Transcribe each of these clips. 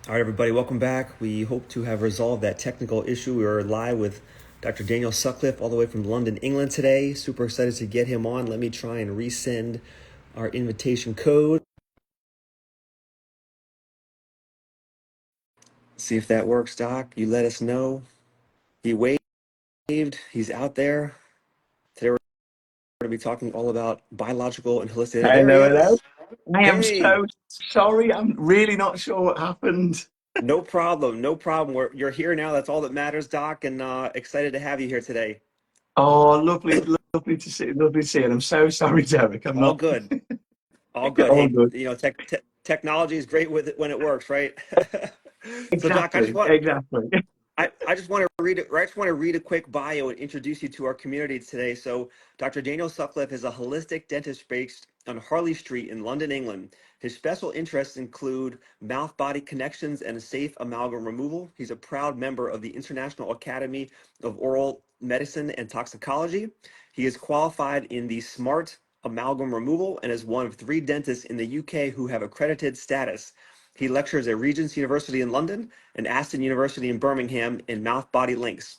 All right, everybody, welcome back. We hope to have resolved that technical issue. We are live with Dr. Daniel Sutcliffe all the way from London, England today. Super excited to get him on. Let me try and resend our invitation code. See if that works, Doc. You let us know. He waved. He's out there. Today we're going to be talking all about biological and holistic. There he Hello, hello. is. I am Hey, so sorry. I'm really not sure what happened. no problem. No problem. You're here now. That's all that matters, Doc, and excited to have you here today. Oh, lovely, lovely to see. Lovely to see. And I'm so sorry, Derek. I'm All not good. All good. all Hey, good. technology is great with it when it works, right? So, Doc, Exactly, exactly. I just want to read it. I just want to read a quick bio and introduce you to our community today. So, Dr. Daniel Sutcliffe is a holistic dentist based on Harley Street in London, England. His special interests include mouth-body connections and safe amalgam removal. He's a proud member of the International Academy of Oral Medicine and Toxicology. He is qualified in the Smart Amalgam Removal and is one of 3 dentists in the UK who have accredited status. He lectures at Regent's University in London and Aston University in Birmingham in mouth-body links.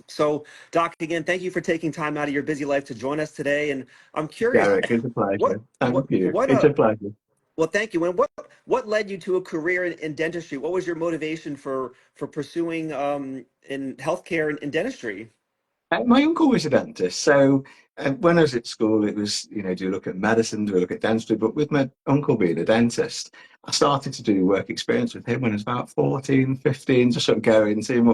So, Doc, again, thank you for taking time out of your busy life to join us today. And I'm curious, Derek, it's a what, pleasure. Thank what, you. what, It's a pleasure. well, thank you. And what led you to a career in dentistry? What was your motivation for pursuing in healthcare and dentistry? My uncle was a dentist, so when I was at school, it was, do you look at medicine, do you look at dentistry? But with my uncle being a dentist, I started to do work experience with him when I was about 14, 15, just sort of going, seeing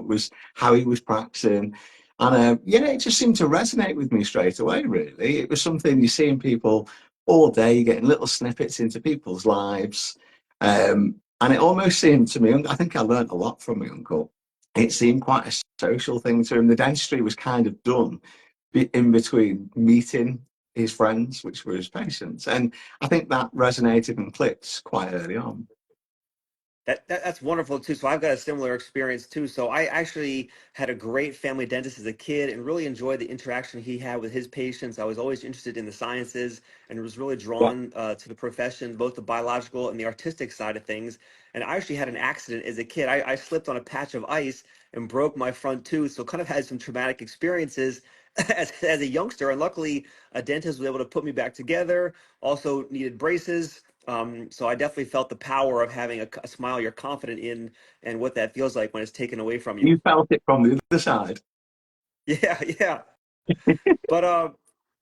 how he was practicing. And yeah, it just seemed to resonate with me straight away, really. It was something you're seeing people all day, getting little snippets into people's lives. And it almost seemed to me, I think I learned a lot from my uncle. It seemed quite a social thing to him. The dentistry was kind of done in between meeting his friends, which were his patients. And I think that resonated and clicked quite early on. That's wonderful too. So I've got a similar experience too. So I actually had a great family dentist as a kid and really enjoyed the interaction he had with his patients. I was always interested in the sciences and was really Yeah. drawn to the profession, both the biological and the artistic side of things. And I actually had an accident as a kid. I slipped on a patch of ice and broke my front tooth. So kind of had some traumatic experiences as a youngster. And luckily, a dentist was able to put me back together. Also needed braces. So I definitely felt the power of having a smile you're confident in and what that feels like when it's taken away from you. You felt it from the other side Yeah, yeah. But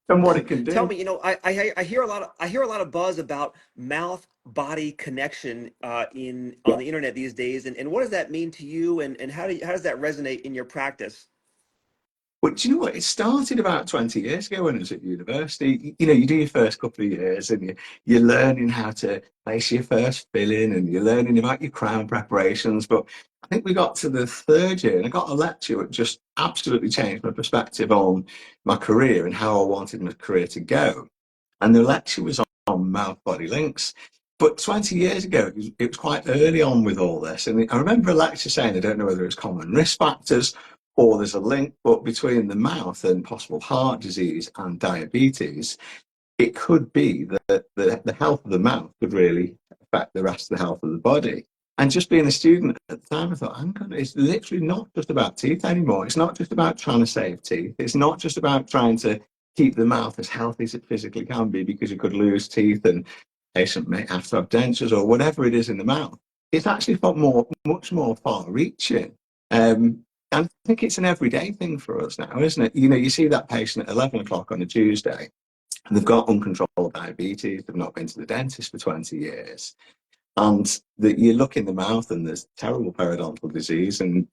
and what it can tell do. me, I hear a lot of buzz about mouth body connection in Yeah. on the internet these days, and what does that mean to you, and how does that resonate in your practice? But do you know what? It started about 20 years ago when I was at university. You do your first couple of years and you're learning how to place your first filling and you're learning about your crown preparations. But I think we got to the third year and I got a lecture that just absolutely changed my perspective on my career and how I wanted my career to go. And the lecture was on mouth body links. But 20 years ago, it was quite early on with all this. And I remember a lecture saying, I don't know whether it's common risk factors or there's a link, but between the mouth and possible heart disease and diabetes, it could be that the health of the mouth could really affect the rest of the health of the body. And just being a student at the time, I thought, hang on, it's literally not just about teeth anymore. It's not just about trying to save teeth. It's not just about trying to keep the mouth as healthy as it physically can be because you could lose teeth and patient may have to have dentures or whatever it is in the mouth. It's actually far more, much more far-reaching. And I think it's an everyday thing for us now, isn't it? You see that patient at 11 o'clock on a Tuesday, and they've got uncontrolled diabetes, they've not been to the dentist for 20 years. And you look in the mouth and there's terrible periodontal disease, and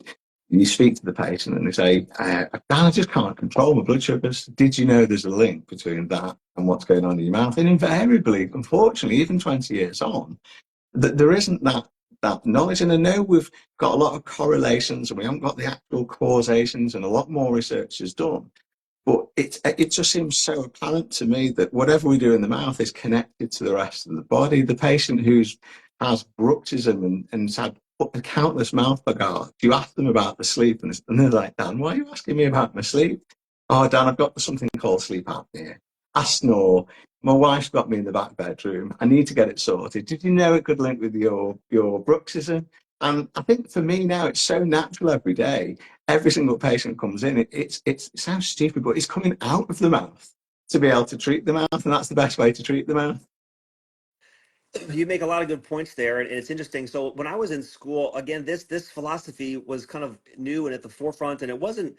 you speak to the patient and they say, I just can't control my blood sugars. Did you know there's a link between that and what's going on in your mouth? And invariably, unfortunately, even 20 years on, that there isn't that knowledge. And I know we've got a lot of correlations and we haven't got the actual causations, and a lot more research is done. But it just seems so apparent to me that whatever we do in the mouth is connected to the rest of the body. The patient who's has bruxism and has had countless mouth bagarres, you ask them about the sleep, and they're like, Dan, why are you asking me about my sleep? Oh, Dan, I've got something called sleep apnea. I snore. My wife's got me in the back bedroom. I need to get it sorted. Did you know it could link with your bruxism? And I think for me now, it's so natural every day. Every single patient comes in, it sounds stupid, but it's coming out of the mouth to be able to treat the mouth. And that's the best way to treat the mouth. You make a lot of good points there, and it's interesting. So when I was in school, again, this philosophy was kind of new and at the forefront, and it wasn't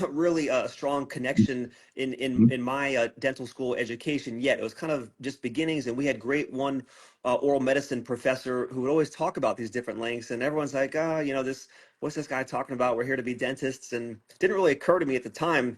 really a strong connection in my dental school education yet. It was kind of just beginnings, and we had great one oral medicine professor who would always talk about these different lengths, and everyone's like, you know, this what's this guy talking about? We're here to be dentists, and it didn't really occur to me at the time.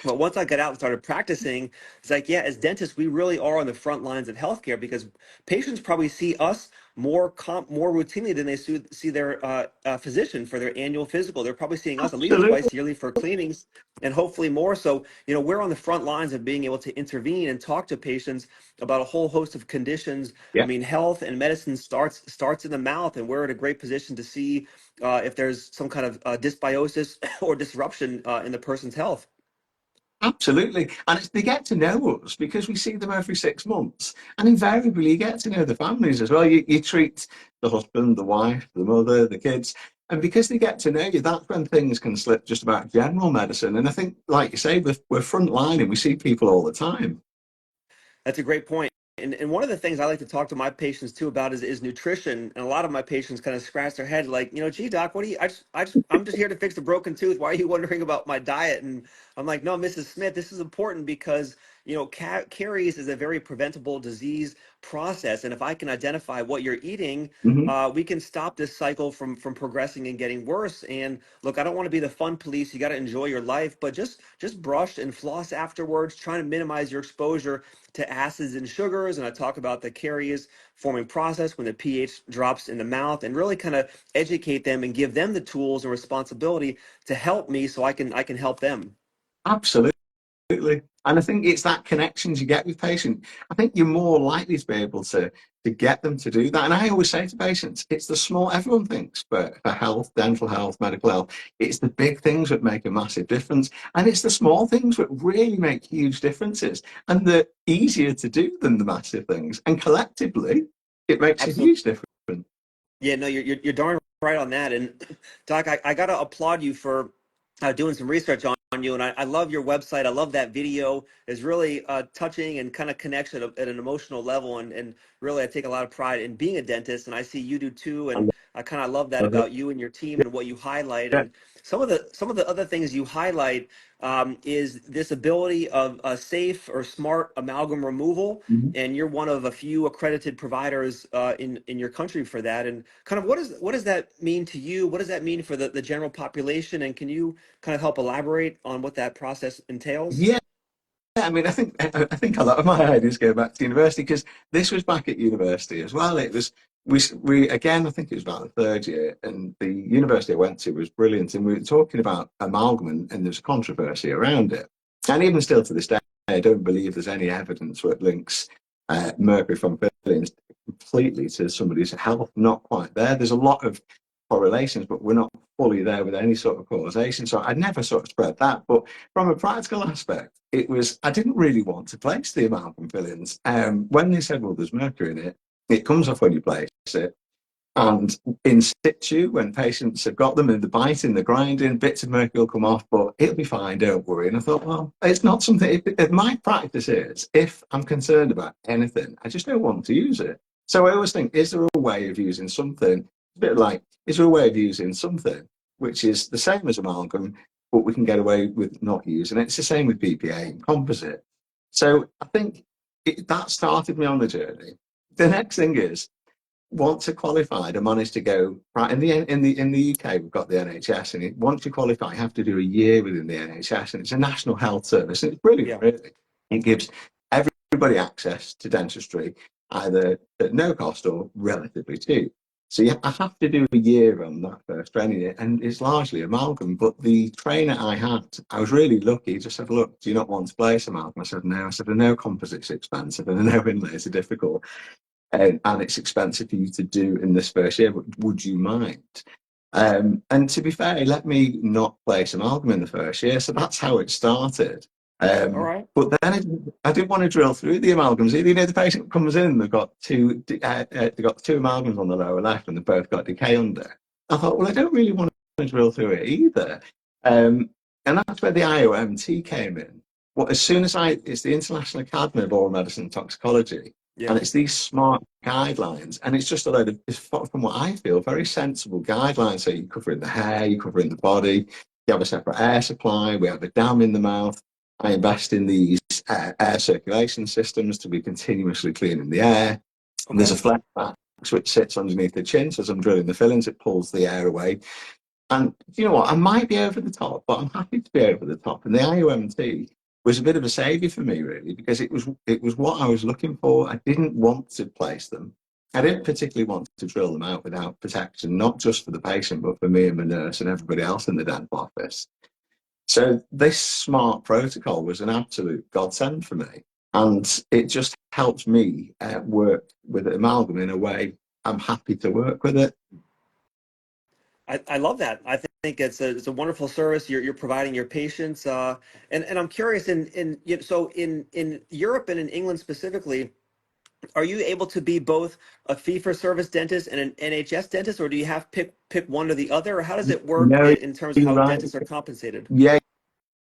But once I got out and started practicing, it's like, yeah, as dentists, we really are on the front lines of healthcare because patients probably see us more routinely than they see their physician for their annual physical. They're probably seeing us at least Absolutely. twice yearly for cleanings and hopefully more. So, you know, we're on the front lines of being able to intervene and talk to patients about a whole host of conditions. I Yeah. mean, health and medicine starts in the mouth, and we're in a great position to see if there's some kind of dysbiosis or disruption in the person's health. Absolutely. And they get to know us because we see them every 6 months. And invariably, you get to know the families as well. You treat the husband, the wife, the mother, the kids. And because they get to know you, that's when things can slip just about general medicine. And I think, like you say, we're frontline and we see people all the time. That's a great point. And one of the things I like to talk to my patients too about is nutrition. And a lot of my patients kind of scratch their head like, you know, gee, doc, what do you, I'm just here to fix a broken tooth. Why are you wondering about my diet? And I'm like, no, Mrs. Smith, this is important because, you know, caries is a very preventable disease process. And if I can identify what you're eating, Hmm. we can stop this cycle from progressing and getting worse. And look, I don't want to be the fun police. You got to enjoy your life, but just brush and floss afterwards, trying to minimize your exposure to acids and sugars. And I talk about the caries forming process when the pH drops in the mouth, and really kind of educate them and give them the tools and responsibility to help me so I can help them. Absolutely. Absolutely. And I think it's that connections you get with patients. I think you're more likely to be able to get them to do that. And I always say to patients, it's the small, everyone thinks for health, dental health, medical health, it's the big things that make a massive difference. And it's the small things that really make huge differences. And they're easier to do than the massive things. And collectively, it makes a Absolutely. huge difference. Yeah, no, you're darn right on that. And Doc, I got to applaud you for doing some research on you. And I love your website. I love that video. It's really touching and kind of connects at an emotional level. And really, I take a lot of pride in being a dentist, and I see you do too. And I kind of love that Love it. about you and your team and what you highlight. Yeah. And some of the other things you highlight is this ability of safe or smart amalgam removal, Mhm. and you're one of a few accredited providers in your country for that. And kind of what does that mean to you? What does that mean for the general population? And can you kind of help elaborate on what that process entails? Yeah. I mean, I think a lot of my ideas go back to university because this was back at university as well. It was we again. I think it was about the third year, and the university I went to was brilliant, and we were talking about amalgam, and there's controversy around it. And even still to this day, I don't believe there's any evidence that links mercury from fillings completely to somebody's health. Not quite there. There's a lot of correlations, but we're not fully there with any sort of causation. So I never sort of spread that, but from a practical aspect, it was I didn't really want to place the amalgam fillings. When they said, "Well, there's mercury in it," it comes off when you place it, and in situ, when patients have got them in the biting, the grinding, bits of mercury will come off, but it'll be fine. Don't worry. And I thought, well, it's not something. If my practice is, if I'm concerned about anything, I just don't want to use it. So I always think, is there a way of using something? A bit like, is there a way of using something which is the same as amalgam, but we can get away with not using it? It's the same with BPA and composite. So I think that started me on the journey. The next thing is once you're qualified, I managed to go right in the UK. We've got the NHS, and once you qualify, you have to do a year within the NHS, and it's a national health service, and it's brilliant. Yeah. Really, it gives everybody access to dentistry either at no cost or relatively cheap. So I have to do a year on that first training year, and it's largely amalgam. But the trainer I had, I was really lucky. He just said, "Look, do you not want to place amalgam?" I said, "No." I said, "I know composites are expensive, and I know inlays are difficult." And it's expensive for you to do in this first year, but would you mind? And to be fair, he let me not place amalgam in the first year, so that's how it started. All right. But then I didn't want to drill through the amalgams. You know, the patient comes in, they've got two amalgams on the lower left, and they've both got decay under. I thought, well, I don't really want to drill through it either. Um, and that's where the IOMT came in. Well, as soon as it's the International Academy of Oral Medicine and Toxicology, and Yeah. it's these smart guidelines, and it's just a load of, from what I feel, very sensible guidelines. So you're covering the hair, you're covering the body, you have a separate air supply, we have a dam in the mouth. I invest in these air circulation systems to be continuously cleaning the air. And there's a Okay. flex which sits underneath the chin. So as I'm drilling the fillings, it pulls the air away. And you know what? I might be over the top, but I'm happy to be over the top. And the IOMT was a bit of a savior for me, really, because it was what I was looking for. I didn't want to place them. I didn't particularly want to drill them out without protection, not just for the patient, but for me and my nurse and everybody else in the dental office. So this smart protocol was an absolute godsend for me. And it just helps me work with amalgam in a way I'm happy to work with it. I love that. I think it's a wonderful service you're providing your patients. And I'm curious so in Europe and in England specifically, are you able to be both a fee-for-service dentist and an NHS dentist, or do you have pick one or the other, or how does it work No, in terms of you're how right. dentists are compensated? Yeah,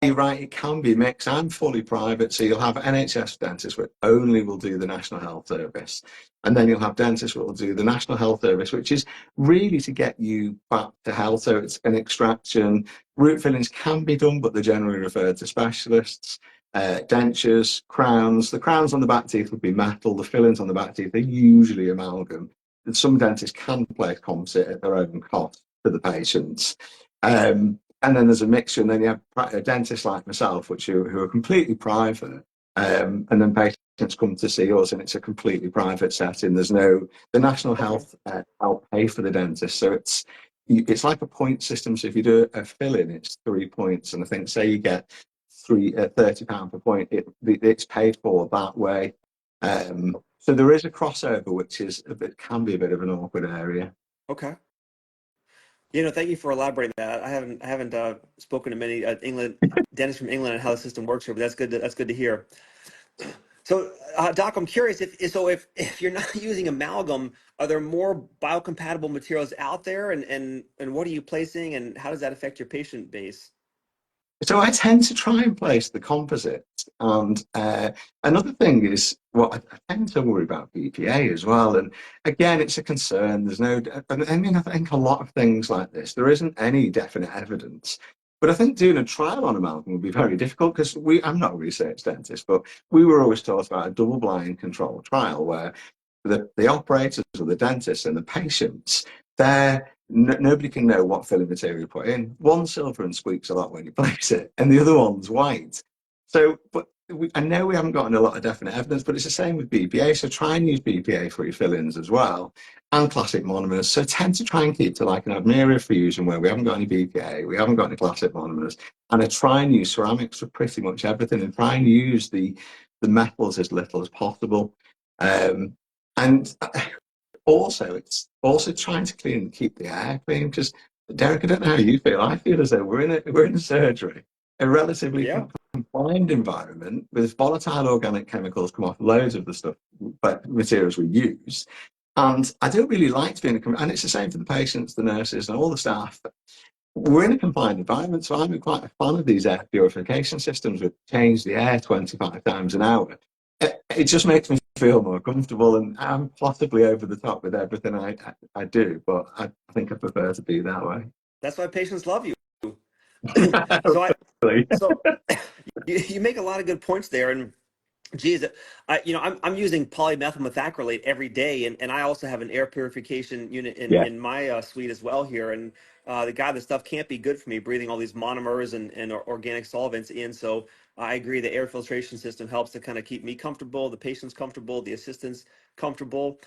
you're right, it can be mixed. I'm fully private, so you'll have NHS dentists which only will do the National Health Service. And then you'll have dentists who will do the National Health Service, which is really to get you back to health. So it's an extraction. Root fillings can be done, but they're generally referred to specialists. Dentures, crowns. The crowns on the back teeth would be metal. The fillings on the back teeth are usually amalgam. And some dentists can place composite at their own cost for the patients. And then there's a mixture, and then you have dentists like myself, who are completely private. And then patients come to see us, and it's a completely private setting. There's no the National Okay. Health help pay for the dentist, so it's like a point system. So if you do a fill in, it's 3 points, and I think say you get £30 per point, it's paid for that way. So there is a crossover, which can be a bit of an awkward area. Okay. Thank you for elaborating that. I haven't spoken to many England dentists from England and how the system works here, but that's good to hear. So, Doc, I'm curious if you're not using amalgam, are there more biocompatible materials out there, and what are you placing, and how does that affect your patient base? So I tend to try and place the composites. And another thing is, well, I tend to worry about BPA as well. And again, it's a concern. There's no, I mean, I think a lot of things like this, there isn't any definite evidence. But I think doing a trial on amalgam would be very difficult because I'm not a research dentist, but we were always taught about a double-blind controlled trial where the operators or the dentists and the patients, nobody can know what filling material you put in. One's silver and squeaks a lot when you place it, and the other one's white. So, but I know we haven't gotten a lot of definite evidence, but it's the same with BPA. So try and use BPA-free fillings as well, and classic monomers. So tend to try and keep to like an Admira fusion where we haven't got any BPA, we haven't got any classic monomers, and I try and use ceramics for pretty much everything, and try and use the metals as little as possible. Um, and also, it's also trying to keep the air clean because Derek, I don't know how you feel. I feel as though we're in a surgery, a relatively Yeah. confined environment with volatile organic chemicals come off loads of the stuff, but materials we use. And I don't really like to be and it's the same for the patients, the nurses, and all the staff. We're in a confined environment, so I'm quite a fan of these air purification systems which change the air 25 times an hour. It just makes me feel more comfortable, and I'm possibly over the top with everything I do, but I think I prefer to be that way. That's why patients love you. So I Really. so you make a lot of good points there, and geez, I'm using polymethyl methacrylate every day, and I also have an air purification unit Yeah, in my suite as well here. And the stuff can't be good for me breathing all these monomers and organic solvents in. So I agree, the air filtration system helps to kind of keep me comfortable, the patients comfortable, the assistants comfortable.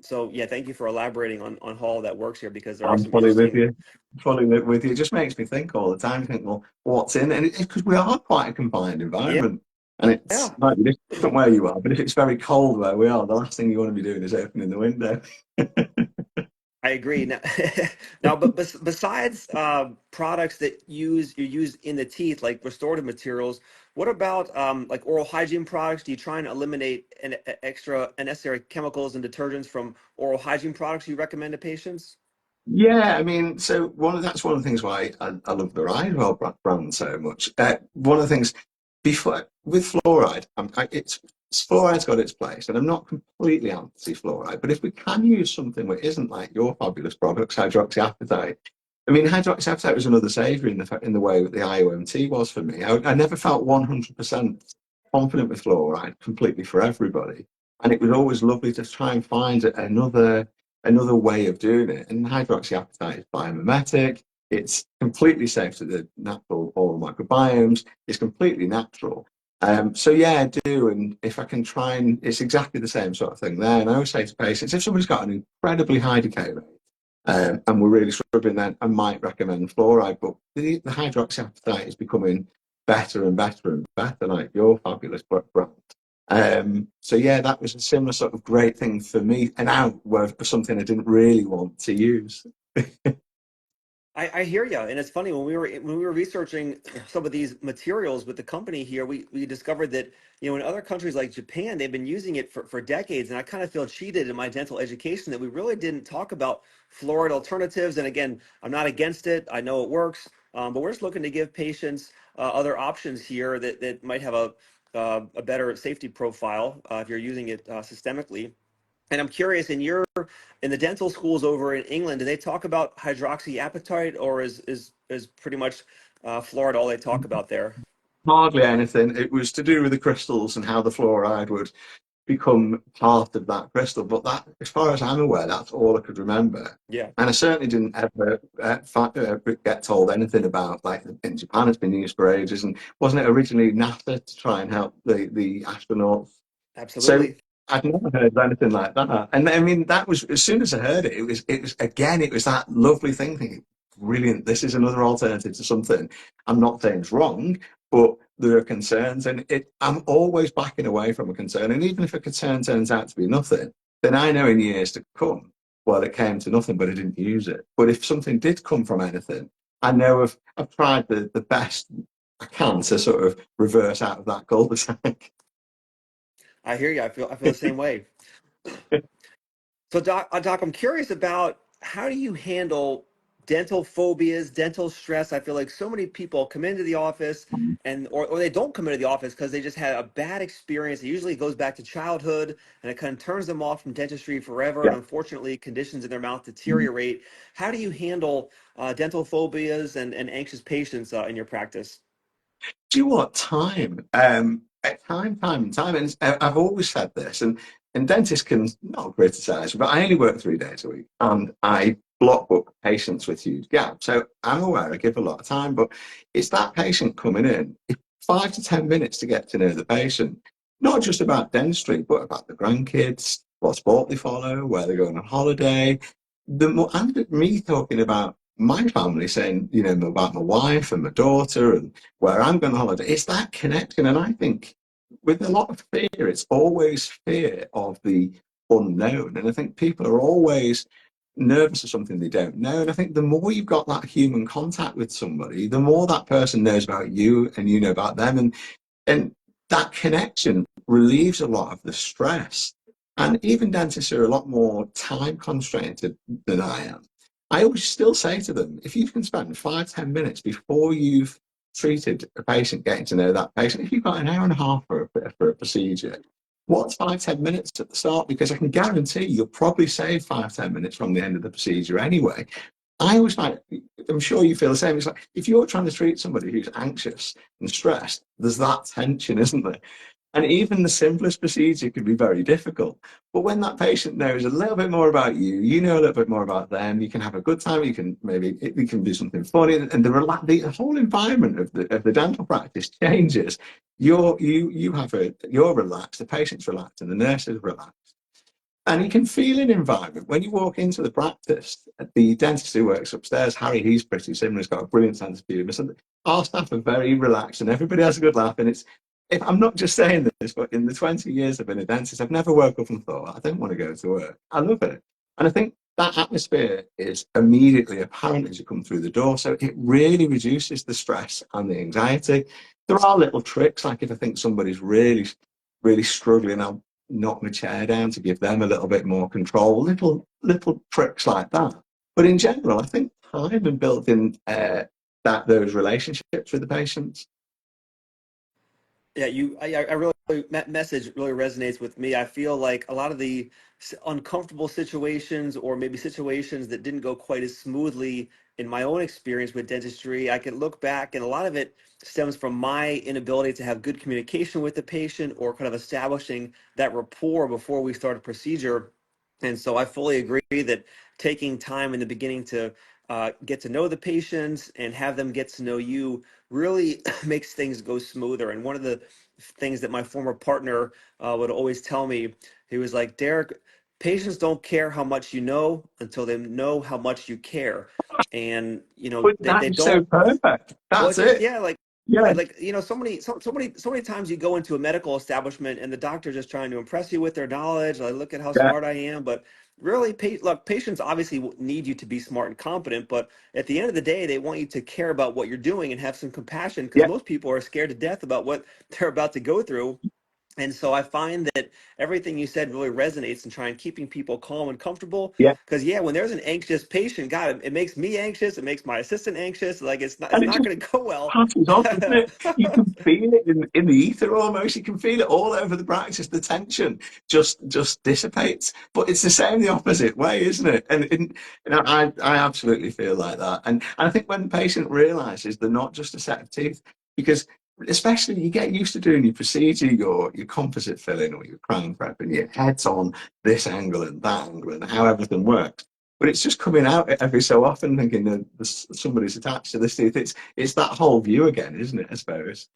So yeah, thank you for elaborating on how all that works here because there are I'm some fully with interesting. you. Fully with you. It just makes me think all the time. Think, well, what's in? And it's because we are quite a confined Yeah. environment, and it's Yeah. might be different where you are. But if it's very cold where we are, the last thing you want to be doing is opening the window. I agree. Now, now but besides products that you use in the teeth, like restorative materials, what about like oral hygiene products? Do you try and eliminate extra unnecessary chemicals and detergents from oral hygiene products you recommend to patients? Yeah, I mean, so that's one of the things why I love the Rydell brand so much. One of the things before with fluoride, fluoride's got its place, and I'm not completely anti-fluoride. But if we can use something which isn't like your fabulous products, hydroxyapatite. I mean, hydroxyapatite was another savior in the way that the IOMT was for me. I never felt 100% confident with fluoride completely for everybody, and it was always lovely to try and find another way of doing it. And hydroxyapatite is biomimetic. It's completely safe to the natural oral microbiomes. It's completely natural. So yeah, I do. And if I can try and, it's exactly the same sort of thing there. And I always say to patients, if somebody's got an incredibly high decay rate, and we're really struggling, then I might recommend fluoride. But the hydroxyapatite is becoming better and better and better, like your fabulous brand. So yeah, that was a similar sort of great thing for me, and out was something I didn't really want to use. I hear you, and it's funny when we were researching some of these materials with the company here, we discovered that in other countries like Japan, they've been using it for decades, and I kind of feel cheated in my dental education that we really didn't talk about fluoride alternatives. And again, I'm not against it; I know it works, but we're just looking to give patients other options here that might have a better safety profile if you're using it systemically. And I'm curious, in the dental schools over in England, do they talk about hydroxyapatite, or is pretty much fluoride all they talk about there? Hardly anything. It was to do with the crystals and how the fluoride would become part of that crystal. But that, as far as I'm aware, that's all I could remember. Yeah, And I certainly didn't ever get told anything about, like, in Japan it's been used for ages, and wasn't it originally NASA to try and help the astronauts? So absolutely. I'd never heard of anything like that. And I mean, that was, as soon as I heard it, it was again, it was that lovely thing thinking, brilliant, this is another alternative to something. I'm not saying it's wrong, but there are concerns, and I'm always backing away from a concern. And even if a concern turns out to be nothing, then I know in years to come, well, it came to nothing, but I didn't use it. But if something did come from anything, I know I've tried the best I can to sort of reverse out of that cul-de-sac. I hear you. I feel the same way. So, Doc, I'm curious about how do you handle dental phobias, dental stress? I feel like so many people come into the office or they don't come into the office because they just had a bad experience. It usually goes back to childhood and it kind of turns them off from dentistry forever. And Yeah. unfortunately, conditions in their mouth deteriorate. How do you handle dental phobias and anxious patients in your practice? Do you know what? Time and time. And I've always said this, and dentists can not criticize, but I only work 3 days a week, and I block book patients with huge gaps. So I'm aware I give a lot of time, but it's that patient coming in, 5 to 10 minutes to get to know the patient, not just about dentistry, but about the grandkids, what sport they follow, where they're going on holiday. And me talking about my family, saying, about my wife and my daughter and where I'm going on holiday. It's that connection. And I think with a lot of fear, it's always fear of the unknown. And I think people are always nervous of something they don't know. And I think the more you've got that human contact with somebody, the more that person knows about you and you know about them. And that connection relieves a lot of the stress. And even dentists are a lot more time constrained than I am. I always still say to them, if you can spend 5, 10 minutes before you've treated a patient, getting to know that patient, if you've got an hour and a half for a procedure, what's 5, 10 minutes at the start? Because I can guarantee you'll probably save 5, 10 minutes from the end of the procedure anyway. I always find, I'm sure you feel the same. It's like if you're trying to treat somebody who's anxious and stressed, there's that tension, isn't there? And even the simplest procedure can be very difficult. But when that patient knows a little bit more about you, you know a little bit more about them, you can have a good time, you can do something funny, and the whole environment of the dental practice changes. You're relaxed, the patient's relaxed, and the nurse is relaxed. And you can feel an environment when you walk into the practice. The dentist who works upstairs, Harry, he's pretty similar. He's got a brilliant sense of humour. So our staff are very relaxed, and everybody has a good laugh. And if I'm not just saying this, but in the 20 years I've been a dentist, I've never woke up and thought I don't want to go to work. I love it, and I think that atmosphere is immediately apparent as you come through the door. So it really reduces the stress and the anxiety. There are little tricks, like if I think somebody's really, really struggling, I'll knock my chair down to give them a little bit more control. Little tricks like that. But in general, I think time and building that those relationships with the patients. Yeah, I really that message really resonates with me. I feel like a lot of the uncomfortable situations, or maybe situations that didn't go quite as smoothly in my own experience with dentistry, I could look back, and a lot of it stems from my inability to have good communication with the patient, or kind of establishing that rapport before we start a procedure. And so I fully agree that taking time in the beginning to get to know the patients and have them get to know you really makes things go smoother. And one of the things that my former partner would always tell me, he was like, Derek, patients don't care how much you know until they know how much you care. And But they that is so don't. perfect. Well, That's it's just, it. yeah, Yeah, so many times you go into a medical establishment and the doctor's just trying to impress you with their knowledge, like, look at how yeah, smart I am. But really, look, patients obviously need you to be smart and competent, but at the end of the day, they want you to care about what you're doing and have some compassion, because yeah, most people are scared to death about what they're about to go through. And so I find that everything you said really resonates in trying keeping people calm and comfortable. yeah. Because yeah, when there's an anxious patient, God, it makes me anxious. It makes my assistant anxious. Like it's And it not just going to go well. passes on, doesn't it? You can feel it in the ether almost. You can feel it all over the practice. The tension just dissipates. But it's the same the opposite way, isn't it? I absolutely feel like that. And I think when the patient realizes they're not just a set of teeth, because especially you get used to doing your procedure, your composite filling or your crown prep, and your head's on this angle and that angle and how everything works. But it's just coming out every so often, thinking that somebody's attached to this tooth. It's that whole view again, isn't it? I suppose.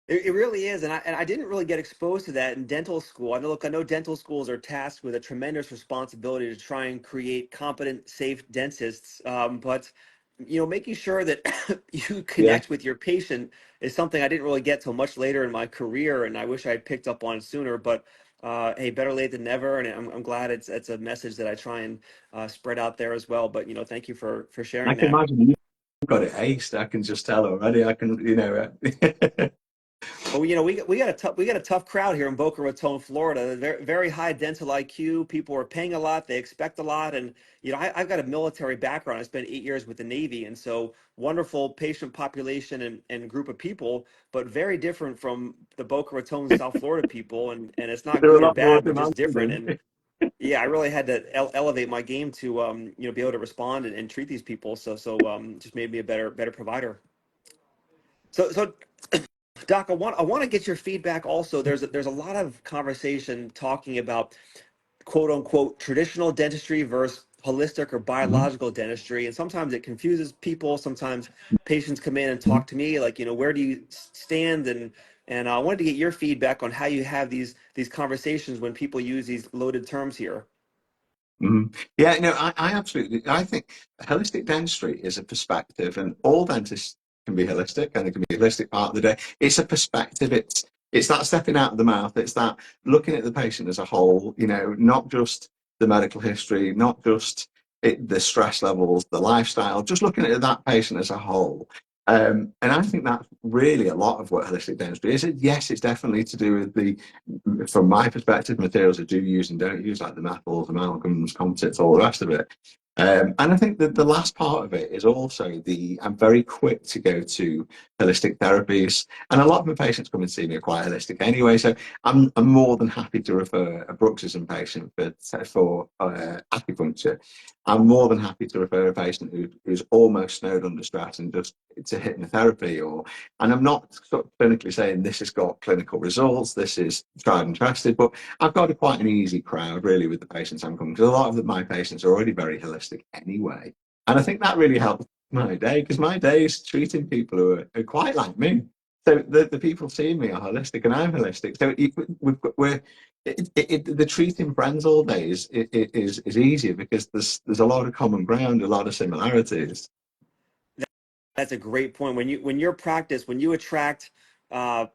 It really is, and I didn't really get exposed to that in dental school. I know dental schools are tasked with a tremendous responsibility to try and create competent, safe dentists. But making sure that you Yeah. connect with your patient is something I didn't really get till much later in my career, and I wish I had picked up on sooner. But hey, better late than never, and I'm glad it's a message that I try and spread out there as well. But thank you for I sharing can that. imagine you've got it aced. I can just tell already. I can, Well, we got a tough crowd here in Boca Raton, Florida. Very very high dental IQ. People are paying a lot. They expect a lot, and I've got a military background. I spent 8 years with the Navy, and so wonderful patient population and group of people, but very different from the Boca Raton, South Florida people. And it's not there are a good or lot more bad, but just different. And demanding. yeah, I really had to elevate my game to be able to respond and treat these people. So just made me a better provider. So Doc, I want to get your feedback also. There's a lot of conversation talking about quote unquote traditional dentistry versus holistic or Mhm, biological dentistry, and sometimes it confuses people. Sometimes patients come in and mhm, talk to me like, where do you stand? And I wanted to get your feedback on how you have these conversations when people use these loaded terms here. mhm. Yeah, no, I absolutely. I think holistic dentistry is a perspective, and all dentists can be holistic, and they can be holistic part of the day. It's a perspective. It's that stepping out of the mouth. It's that looking at the patient as a whole. Not just the medical history, not just the stress levels, the lifestyle. Just looking at that patient as a whole. And I think that's really a lot of what holistic dentistry is. Yes, it's definitely to do with from my perspective, materials I do use and don't use, like the metals, amalgams, composites, all the rest of it. And I think that the last part of it is also I'm very quick to go to holistic therapies. And a lot of my patients come and see me are quite holistic anyway. So I'm more than happy to refer a bruxism patient for acupuncture. I'm more than happy to refer a patient who's almost snowed under stress and just to hypnotherapy and I'm not sort of clinically saying this has got clinical results, this is tried and tested, but I've got quite an easy crowd really with the patients I'm coming because a lot of my patients are already very holistic anyway. And I think that really helps my day because my day is treating people who are quite like me. So the people seeing me are holistic and I'm holistic. So the treating friends all day is easier because there's a lot of common ground, a lot of similarities. That's a great point. When you attract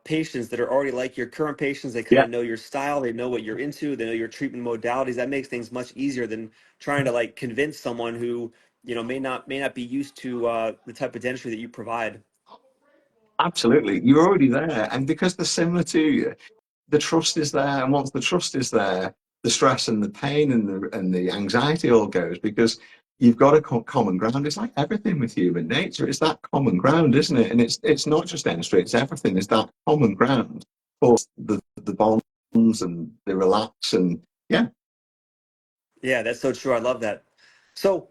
patients that are already like your current patients, they kind Yeah. of know your style, they know what you're into, they know your treatment modalities. That makes things much easier than trying to like convince someone who may not be used to the type of dentistry that you provide. Absolutely. You're already there. And because they're similar to you, the trust is there. And once the trust is there, the stress and the pain and the anxiety all goes because you've got a common ground. It's like everything with human nature. It's that common ground, isn't it? And it's not just dentistry. It's everything. It's that common ground for the bonds and the relax and yeah. Yeah, that's so true. I love that. So,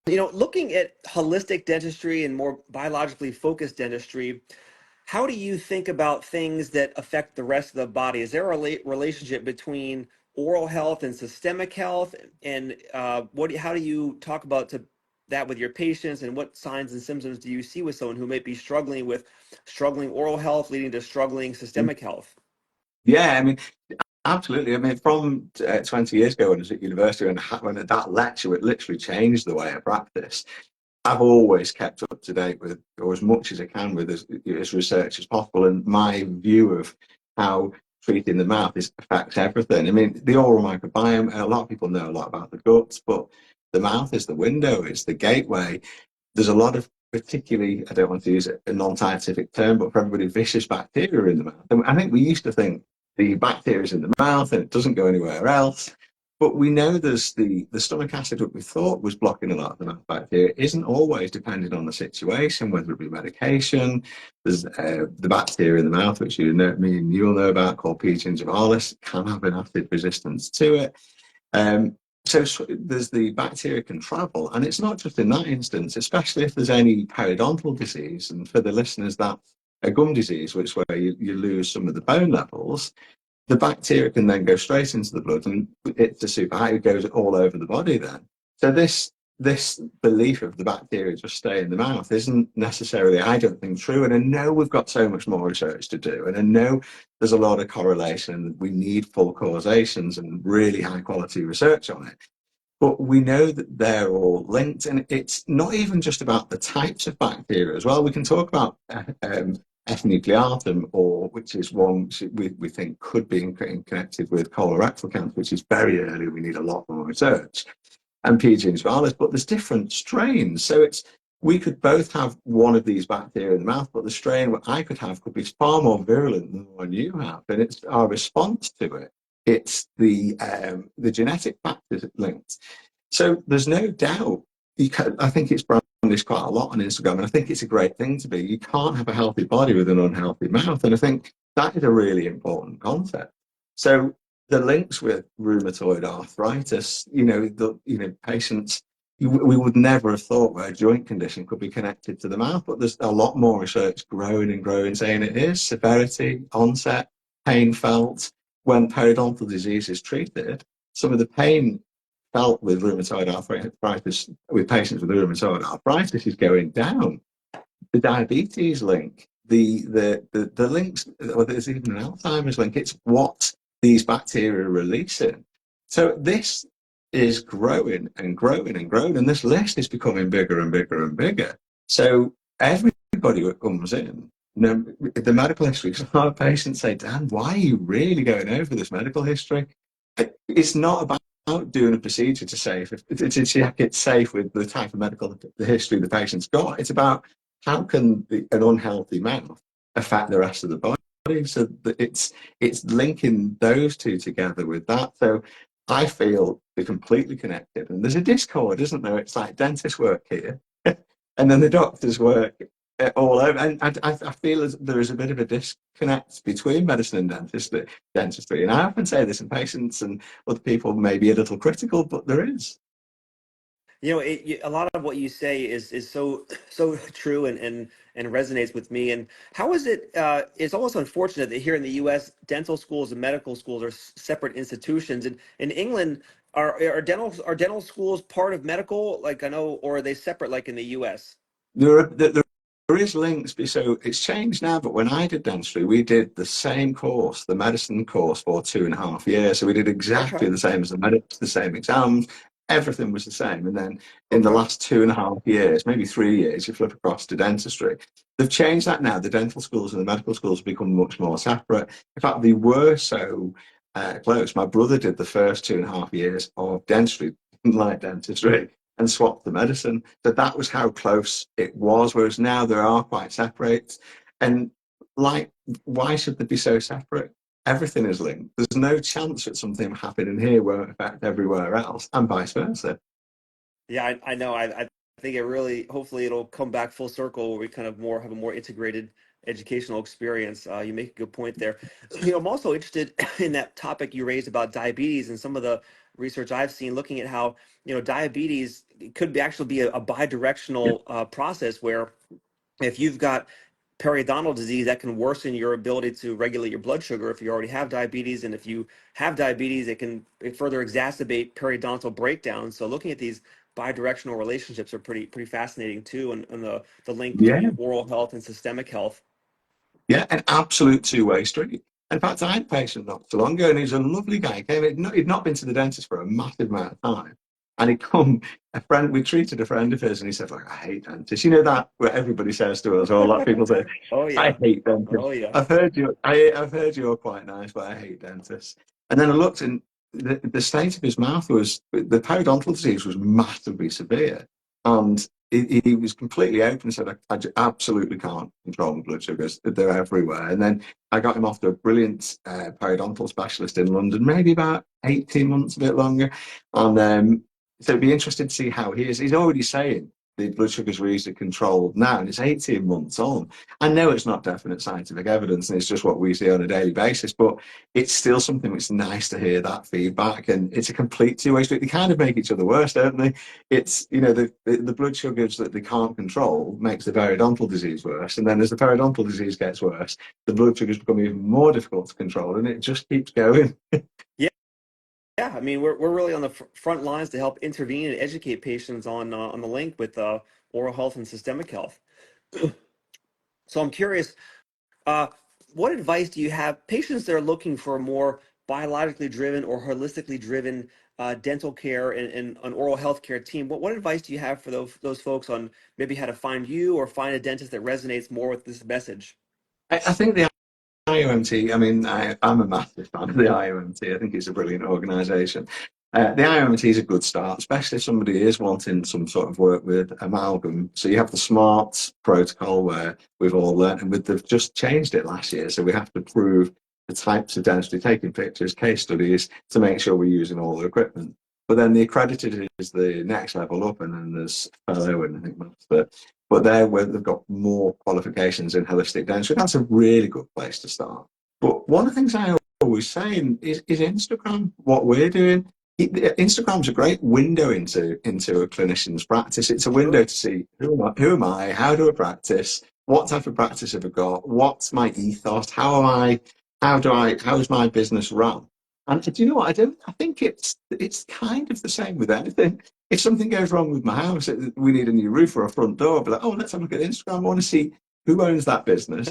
looking at holistic dentistry and more biologically focused dentistry, how do you think about things that affect the rest of the body? Is there a relationship between oral health and systemic health? And how do you talk about that with your patients? And what signs and symptoms do you see with someone who might be struggling with struggling oral health, leading to struggling systemic health? Yeah, I mean, absolutely. I mean, from 20 years ago when I was at university and when that lecture, it literally changed the way I practice. I've always kept up to date with, or as much as I can, with as research as possible. And my view of how treating the mouth affects everything. I mean, the oral microbiome, a lot of people know a lot about the guts, but the mouth is the window, it's the gateway. There's a lot of, particularly, I don't want to use a non-scientific term, but for everybody, vicious bacteria in the mouth. And I think we used to think the bacteria is in the mouth and it doesn't go anywhere else. But we know there's the stomach acid that we thought was blocking a lot of the mouth bacteria isn't always depending on the situation, whether it be medication. There's the bacteria in the mouth, which me and you'll know about, called P. gingivalis, can have an acid resistance to it. Um, so there's the bacteria can travel, and it's not just in that instance, especially if there's any periodontal disease. And for the listeners, that's a gum disease, which where you lose some of the bone levels. The bacteria can then go straight into the blood, and it's a super, it goes all over the body then. So this belief of the bacteria just stay in the mouth isn't necessarily, I don't think, true. And I know we've got so much more research to do, and I know there's a lot of correlation. We need full causations and really high quality research on it. But we know that they're all linked, and it's not even just about the types of bacteria as well. We can talk about F. nucleatum, or which is one we think could be connected with colorectal cancer, which is very early. We need a lot more research, and P. gingivalis, but there's different strains. So we could both have one of these bacteria in the mouth, but the strain what I could have could be far more virulent than the one you have, and it's our response to it. It's the genetic factors linked. So there's no doubt. I think it's brandished quite a lot on Instagram, and I think it's a great thing to be. You can't have a healthy body with an unhealthy mouth, and I think that is a really important concept. So the links with rheumatoid arthritis, patients, we would never have thought where a joint condition could be connected to the mouth, but there's a lot more research growing and growing saying it is severity, onset, pain felt. When periodontal disease is treated, some of the pain felt with rheumatoid arthritis, with patients with rheumatoid arthritis, is going down. The diabetes link, the links, or there's even an Alzheimer's link. It's what these bacteria are releasing. So this is growing and growing and growing, and this list is becoming bigger and bigger and bigger. So everybody who comes in, the medical history, because a lot of patients say, Dan, why are you really going over this medical history? It's not about doing a procedure to check it's safe with the type of medical history the patient's got. It's about how can an unhealthy mouth affect the rest of the body. So that it's linking those two together with that. So I feel they're completely connected. And there's a discord, isn't there? It's like dentists work here, and then the doctors work all over. And I feel as there is a bit of a disconnect between medicine and dentistry. And I often say this, and patients and other people may be a little critical, but there is. A lot of what you say is so true and resonates with me. And how is it? It's almost unfortunate that here in the U.S., dental schools and medical schools are separate institutions. And in England, are dental schools part of medical? Like I know, or are they separate, like in the U.S.? There is links, so it's changed now. But when I did dentistry, we did the same course, the medicine course, for 2.5 years. So we did exactly Okay, the same as the medics, the same exams, everything was the same. And then in the okay. last 2.5 years, maybe 3 years, you flip across to dentistry. They've changed that now. The dental schools and the medical schools have become much more separate. In fact, they were so close. My brother did the first 2.5 years of dentistry, like dentistry, and swapped the medicine. So that was how close it was. Whereas now they are quite separate. And like, why should they be so separate? Everything is linked. There's no chance that something happening here won't affect everywhere else, and vice versa. Yeah, I know. I think it really, hopefully, it'll come back full circle where we kind of more have a more integrated educational experience. You make a good point there. I'm also interested in that topic you raised about diabetes and some of the research I've seen looking at how, diabetes could actually be a Yeah, bidirectional process where if you've got periodontal disease, that can worsen your ability to regulate your blood sugar if you already have diabetes. And if you have diabetes, it further exacerbate periodontal breakdown. So looking at these bidirectional relationships are pretty fascinating too, and the link yeah, between oral health and systemic health. yeah, an absolute two-way street. In fact, I had a patient not so long ago, and he's a lovely guy. He came in, he'd not been to the dentist for a massive amount of time. And he come, a friend, we treated a friend of his, and he said, like, I hate dentists. You know that what everybody says to us, or a lot of people say, Oh I yeah. hate dentists. Oh yeah. I've heard you're quite nice, but I hate dentists. And then I looked, and the state of his mouth was, the periodontal disease was massively severe. And he was completely open and said, I absolutely can't control my blood sugars. They're everywhere. And then I got him off to a brilliant periodontal specialist in London, maybe about 18 months, a bit longer. And so it'd be interesting to see how he is. He's already saying the blood sugars were easily controlled now, and it's 18 months on. I know it's not definite scientific evidence, and it's just what we see on a daily basis, but it's still something that's nice to hear that feedback. And it's a complete two-way street. They kind of make each other worse, don't they? It's, the blood sugars that they can't control makes the periodontal disease worse. And then as the periodontal disease gets worse, the blood sugars become even more difficult to control, and it just keeps going. Yeah. Yeah, I mean, we're really on the front lines to help intervene and educate patients on the link with oral health and systemic health. So I'm curious, Uh, what advice do you have patients that are looking for a more biologically driven or holistically driven dental care and an oral health care team? What advice do you have for those folks on maybe how to find you or find a dentist that resonates more with this message? I think the IOMT, I mean, I'm a massive fan of the IOMT. I think it's a brilliant organisation. The IOMT is a good start, especially if somebody is wanting some sort of work with amalgam. So you have the SMART protocol where we've all learned, and they've just changed it last year. So we have to prove the types of dentistry, taking pictures, case studies to make sure we're using all the equipment. But then the accredited is the next level up, and then there's fellow, and I think master. But they're where they've got more qualifications in holistic dentistry. That's a really good place to start. But one of the things I always say is Instagram, what we're doing. Instagram's a great window into a clinician's practice. It's a window Sure. to see who am I, how do I practice, what type of practice have I got, what's my ethos, how's my business run? And do you know what? I think it's kind of the same with anything. If something goes wrong with my house, we need a new roof or a front door, I'll be like, oh, let's have a look at Instagram. I want to see who owns that business,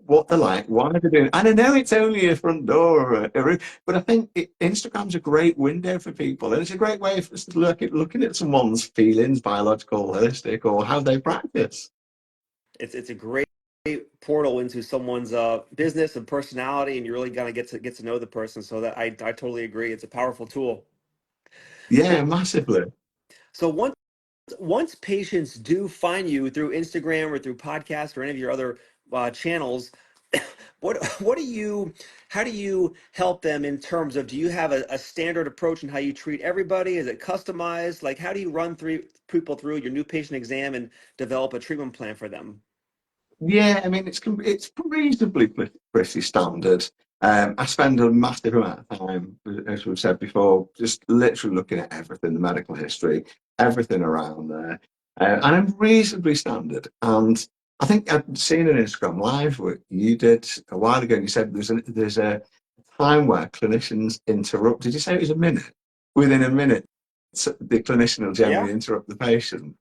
what they're like, why they're doing. And I know it's only a front door or a roof, but I think Instagram's a great window for people, and it's a great way of us looking at someone's feelings, biological, holistic, or how they practice. It's a great portal into someone's business and personality, and you really gotta get to know the person. So that I totally agree. It's a powerful tool. Yeah, So massively. so once patients do find you through Instagram or through podcast or any of your other channels, what do you how do you help them in terms of, do you have a standard approach in how you treat everybody? Is it customized? Like, how do you run through people through your new patient exam and develop a treatment plan for them? Yeah, I mean it's reasonably pretty standard. I spend a massive amount of time, as we've said before, just literally looking at everything, the medical history, everything around there, and I'm reasonably standard. And I think I'd seen an Instagram live what you did a while ago, and you said there's a time where clinicians interrupt. Did you say it was a minute? Within a minute, the clinician will Yeah. generally interrupt the patient.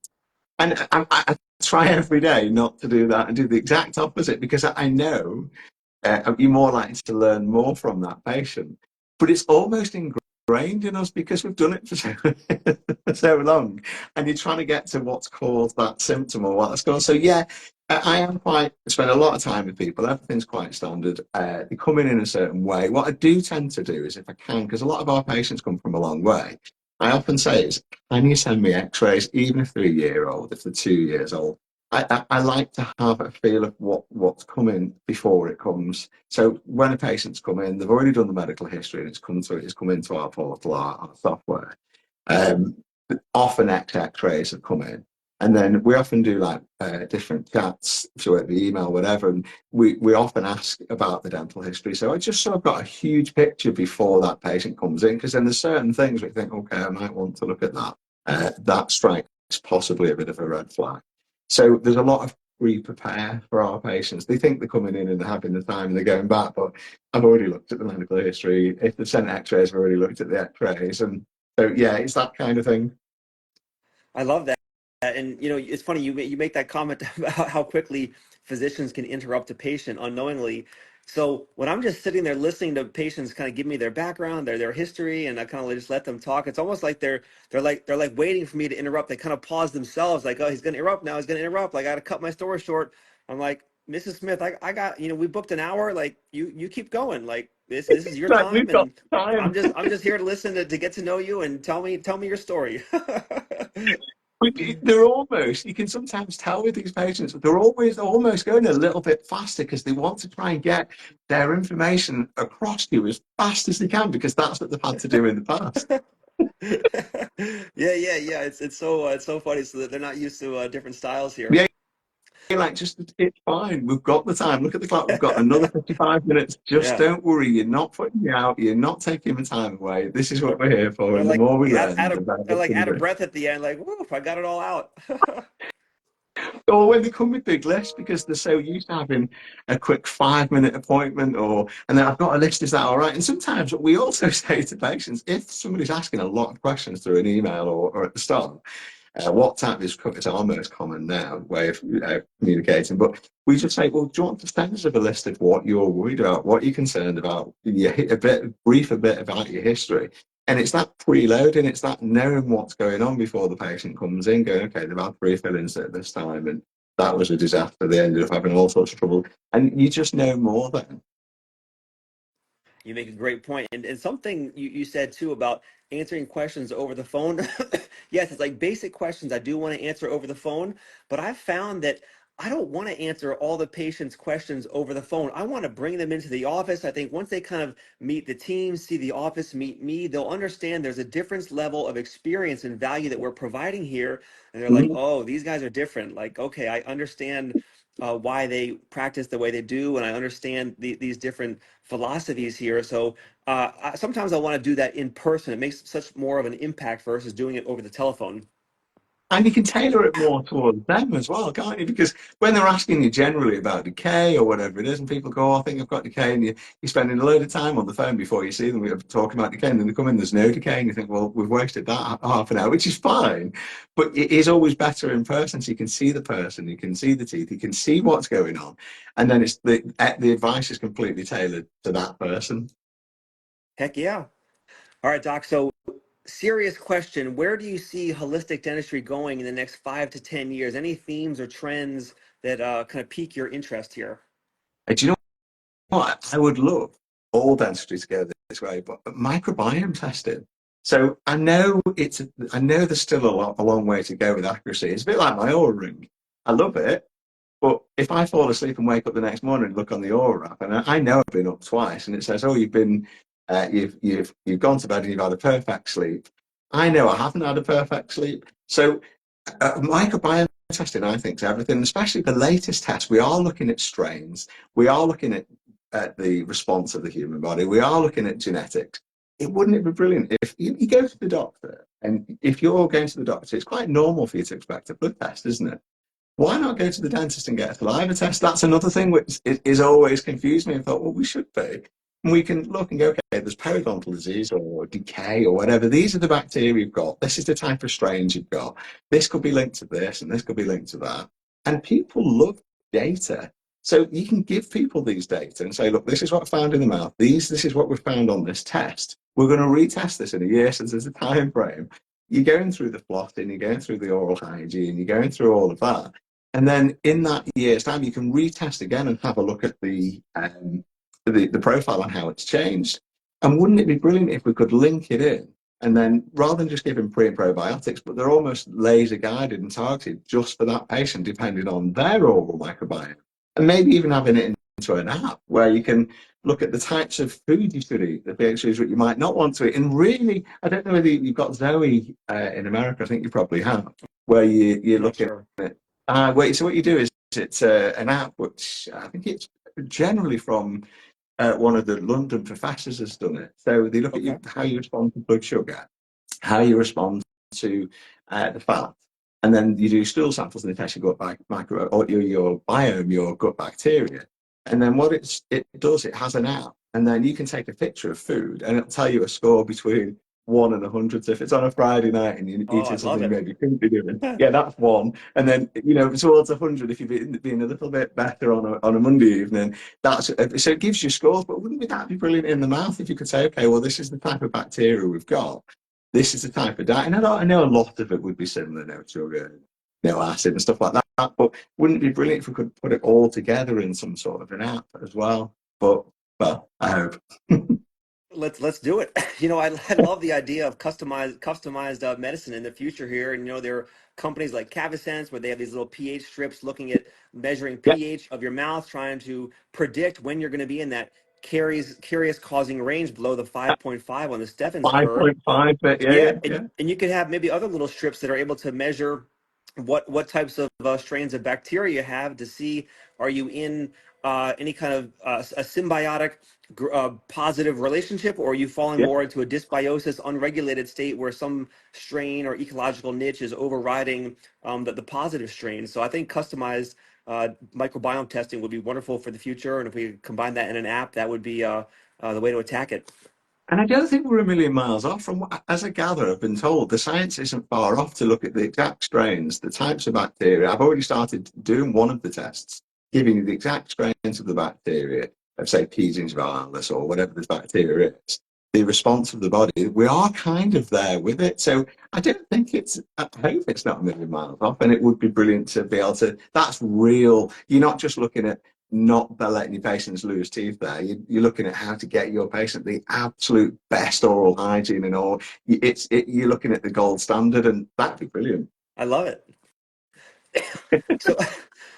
And I try every day not to do that and do the exact opposite because I know you're more likely to learn more from that patient. But it's almost ingrained in us because we've done it for so long. And you're trying to get to what's caused that symptom or what's going on. So, yeah, I am spend a lot of time with people. Everything's quite standard. They come in a certain way. What I do tend to do is, if I can, because a lot of our patients come from a long way, I often say is, can you send me x-rays, even if they're a year old, if they're 2 years old? I like to have a feel of what's coming before it comes. So when a patient's come in, they've already done the medical history and it's come into our portal, our software. often X-rays have come in. And then we often do like different chats through the email, whatever. And we often ask about the dental history. So I just sort of got a huge picture before that patient comes in, because then there's certain things we think, okay, I might want to look at that. That strikes possibly a bit of a red flag. So there's a lot of pre-prepare for our patients. They think they're coming in and they're having the time and they're going back, but I've already looked at the medical history. If they've sent X-rays, I've already looked at the X-rays. And so, yeah, it's that kind of thing. I love that. And you know, it's funny you make that comment about how quickly physicians can interrupt a patient unknowingly. So when I'm just sitting there listening to patients kind of give me their background, their history, and I kind of just let them talk, it's almost like they're like waiting for me to interrupt. They kind of pause themselves, like, oh, he's gonna interrupt now. He's gonna interrupt. Like, I gotta cut my story short. I'm like, Mrs. Smith, I got, we booked an hour. Like, you keep going. Like, this is your Like, we've time, got and time. I'm just here to listen to get to know you and tell me your story. They're almost, you can sometimes tell with these patients, they're always almost going a little bit faster because they want to try and get their information across to you as fast as they can, because that's what they've had to do in the past. Yeah. It's so funny. So that they're not used to different styles here. Yeah, like, just, it's fine. We've got the time. Look at the clock. We've got another 55 minutes. Just Yeah, don't worry. You're not putting me out. You're not taking my time away. This is what we're here for. they're And the like more we out, learn, out the of better they're it's like going out to of be. breath at the end. Like, woof, I got it all out. Or when they come with big lists because they're so used to having a quick 5 minute appointment, or and then I've got a list, is that all right? And sometimes what we also say to patients, if somebody's asking a lot of questions through an email or at the start, WhatsApp is our most common now way of communicating. But we just say, well, do you want to send us a list of what you're worried about, what you're concerned about? You hit a bit about your history. And it's that preloading, it's that knowing what's going on before the patient comes in, going, okay, they've had three fillings at this time, and that was a disaster. They ended up having all sorts of trouble. And you just know more then. You make a great point. And something you said too about answering questions over the phone. Yes, it's like basic questions I do want to answer over the phone, but I've found that I don't want to answer all the patients' questions over the phone. I want to bring them into the office. I think once they kind of meet the team, see the office, meet me, they'll understand there's a different level of experience and value that we're providing here. And they're like, Mhm. oh, these guys are different. Like, okay, I understand why they practice the way they do, and I understand these different philosophies here. So sometimes I want to do that in person. It makes such more of an impact versus doing it over the telephone. And you can tailor it more towards them as well, can't you? Because when they're asking you generally about decay or whatever it is, and people go, oh, I think I've got decay, and you're spending a load of time on the phone before you see them, we're talking about decay, and then they come in, there's no decay, and you think, well, we've wasted that half an hour, which is fine. But it is always better in person, so you can see the person, you can see the teeth, you can see what's going on. And then it's the advice is completely tailored to that person. Heck yeah. All right, Doc. So serious question. Where do you see holistic dentistry going in the next 5 to 10 years? Any themes or trends that kind of pique your interest here? And do you know what? I would love all dentistry to go this way, but microbiome testing. So I know there's still a long way to go with accuracy. It's a bit like my aura ring. I love it, but if I fall asleep and wake up the next morning and look on the aura app, and I know I've been up twice, and it says, "Oh, you've gone to bed and you've had a perfect sleep." I know I haven't had a perfect sleep. So microbiome testing, I think, is everything, especially the latest tests. We are looking at strains. We are looking at the response of the human body. We are looking at genetics. Wouldn't it be brilliant if you go to the doctor, and if you're going to the doctor, it's quite normal for you to expect a blood test, isn't it? Why not go to the dentist and get a saliva test? That's another thing which is always confused me. I thought, well, we should be. And we can look and go, okay, there's periodontal disease or decay or whatever. These are the bacteria you've got. This is the type of strains you've got. This could be linked to this and this could be linked to that. And people love data. So you can give people these data and say, look, this is what I found in the mouth. This is what we found on this test. We're going to retest this in a year, since there's a time frame. You're going through the plotting, you're going through the oral hygiene, you're going through all of that. And then in that year's time, you can retest again and have a look at the profile and how it's changed. And wouldn't it be brilliant if we could link it in? And then rather than just giving pre and probiotics, but they're almost laser guided and targeted just for that patient, depending on their oral microbiome. And maybe even having it in into an app where you can look at the types of food you should eat, the pH that you might not want to eat. And really, I don't know whether you've got Zoe in America. I think you probably have, where you I'm not look at sure. it. So what you do is it's an app which I think it's generally from one of the London professors has done it. So they look at Okay. you how you respond to blood sugar, how you respond to the fat, and then you do stool samples and they test your gut micro or your biome, your gut bacteria. And then what it does, it has an app, and then you can take a picture of food, and it'll tell you a score between 1 and 100. So if it's on a Friday night and you're Oh, I eating love something you it. maybe couldn't be doing, yeah, that's one. And then towards 100 if you've been a little bit better on a Monday evening. That's so it gives you scores. But wouldn't that be brilliant in the mouth if you could say, okay, well, this is the type of bacteria we've got. This is the type of diet. And I know a lot of it would be similar, no sugar, no acid and stuff like that. But wouldn't it be brilliant if we could put it all together in some sort of an app as well? But well, I hope. Let's do it. I love the idea of customized medicine in the future here. And there are companies like Cavisense where they have these little pH strips looking at measuring Yeah, pH of your mouth, trying to predict when you're going to be in that caries causing range below the 5.5 on the Steffens curve. 5.5. But yeah, Yeah, yeah, and yeah, you could have maybe other little strips that are able to measure what types of strains of bacteria you have to see, are you in any kind of a symbiotic positive relationship, or are you falling yeah. more into a dysbiosis unregulated state where some strain or ecological niche is overriding the positive strain. So I think customized microbiome testing would be wonderful for the future, and if we combine that in an app, that would be the way to attack it. And I don't think we're a million miles off from as I gather, I've been told the science isn't far off to look at the exact strains, the types of bacteria. I've already started doing one of the tests, giving you the exact strains of the bacteria, of say Peasings virus or whatever this bacteria is, the response of the body. We are kind of there with it. So I don't think I hope it's not a million miles off. And it would be brilliant to be able to, that's real. You're not just looking at not letting your patients lose teeth there. You're looking at how to get your patient the absolute best oral hygiene and all. You're looking at the gold standard, and that'd be brilliant. I love it.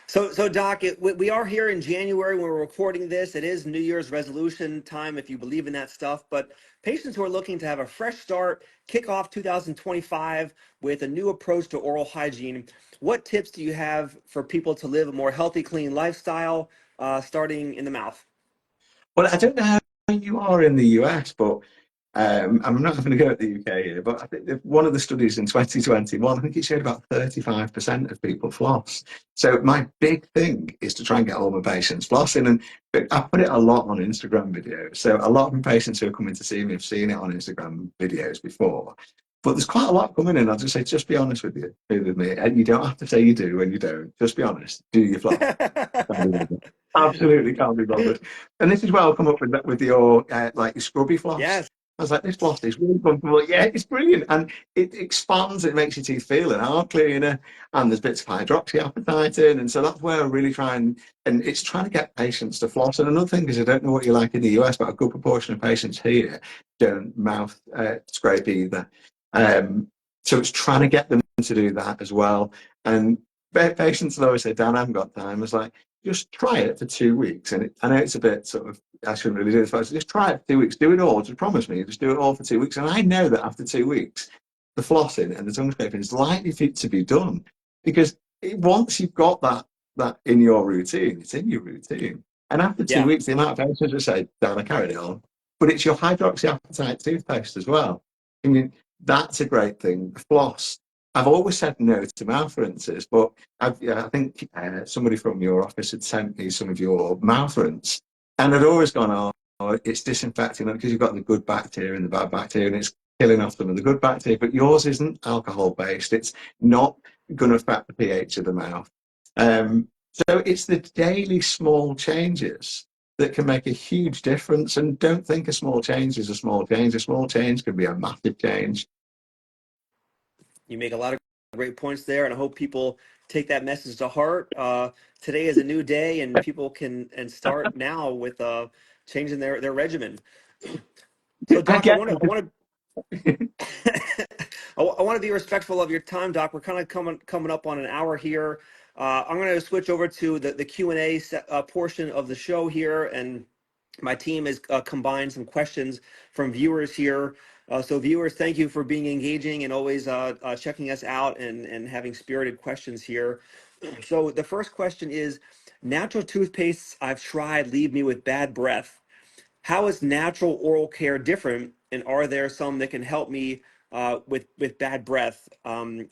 So, so Doc, we are here in January when we're recording this. It is New Year's resolution time, if you believe in that stuff. But patients who are looking to have a fresh start, kick off 2025 with a new approach to oral hygiene, what tips do you have for people to live a more healthy, clean lifestyle, starting in the mouth? Well, I don't know how you are in the US, but I'm not having to go at the UK here, but I think one of the studies in 2021, I think it showed about 35% of people floss. So my big thing is to try and get all my patients flossing. And I put it a lot on Instagram videos. So a lot of my patients who are coming to see me have seen it on Instagram videos before. But there's quite a lot coming in. I'll just say, just be honest with me. And you don't have to say you do when you don't. Just be honest. Do you floss? Absolutely can't be bothered. And this is where I'll come up with that with your like your scrubby floss. Yes. I was like, this floss is really comfortable. Yeah, it's brilliant. And it expands, it makes your teeth feel an hour cleaner. And there's bits of hydroxyapatite in. And so that's where I really try and it's trying to get patients to floss. And another thing is, I don't know what you like in the US, but a good proportion of patients here don't mouth scrape either. Um, so it's trying to get them to do that as well. And patients will always say, Dan, I haven't got time. I was like, just try it for 2 weeks. And I know it's a bit sort of, I shouldn't really do this, but just try it for 2 weeks. Do it all. Just promise me, just do it all for 2 weeks. And I know that after 2 weeks, the flossing and the tongue scraping is likely to be done because once you've got that in your routine, it's in your routine. And after two Yeah. weeks, the amount of patients will say, Dan, I carried it on. But it's your hydroxyapatite toothpaste as well. I mean, that's a great thing. The floss. I've always said no to mouth rinses, but I think somebody from your office had sent me some of your mouth rinse, and I'd always gone, oh, it's disinfecting because you've got the good bacteria and the bad bacteria, and it's killing off some of the good bacteria. But yours isn't alcohol based; it's not going to affect the pH of the mouth. So it's the daily small changes that can make a huge difference. And don't think a small change is a small change. A small change can be a massive change. You make a lot of great points there, and I hope people take that message to heart. Today is a new day, and people can and start now with changing their regimen. So, I Doc, get I want to I want to be respectful of your time, Doc. We're kind of coming up on an hour here. I'm going to switch over to the Q&A portion of the show here, and my team has combined some questions from viewers here. So viewers, thank you for being engaging and always checking us out and having spirited questions here. So the first question is, natural toothpastes I've tried leave me with bad breath. How is natural oral care different, and are there some that can help me with bad breath?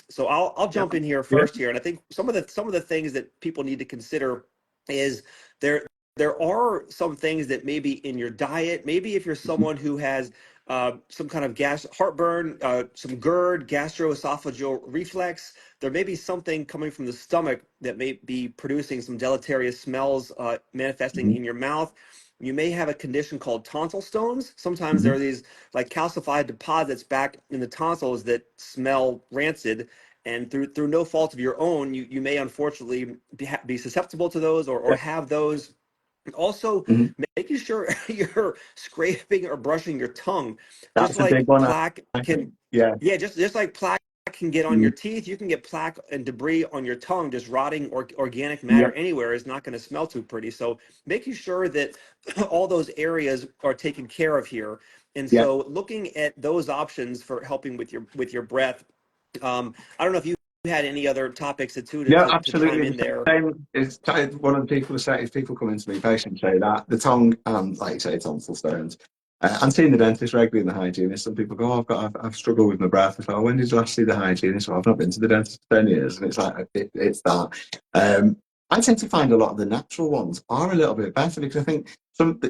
So I'll Yeah. jump in here Yeah. first here, and I think some of the things that people need to consider is there there are some things that maybe in your diet, maybe if you're Mhm. someone who has some kind of heartburn, some GERD, gastroesophageal reflex, there may be something coming from the stomach that may be producing some deleterious smells manifesting Mhm. in your mouth. You may have a condition called tonsil stones. Sometimes there Mhm. are these like calcified deposits back in the tonsils that smell rancid, and through no fault of your own, you may unfortunately be susceptible to those or Yeah. have those. Also, Mhm. making sure you're scraping or brushing your tongue, just That's a big like one, plaque I can, think. Yeah. yeah, just like plaque can get on your Mhm. teeth, you can get plaque and debris on your tongue. Just rotting or organic Yeah. matter anywhere is not going to smell too pretty. So making sure that all those areas are taken care of here. And Yeah. so looking at those options for helping with your breath. I don't know if you had any other topics too Yeah, to chime absolutely. in The there. same. It's one of the people who say, if people come into me, patients say that the tongue, like you say, tonsil stones. I'm seeing the dentist regularly and the hygienist. Some people go, oh, I've struggled with my breath. It's like, oh, when did you last see the hygienist? Well, I've not been to the dentist for 10 years. And it's like, it's that. Um, I tend to find a lot of the natural ones are a little bit better because I think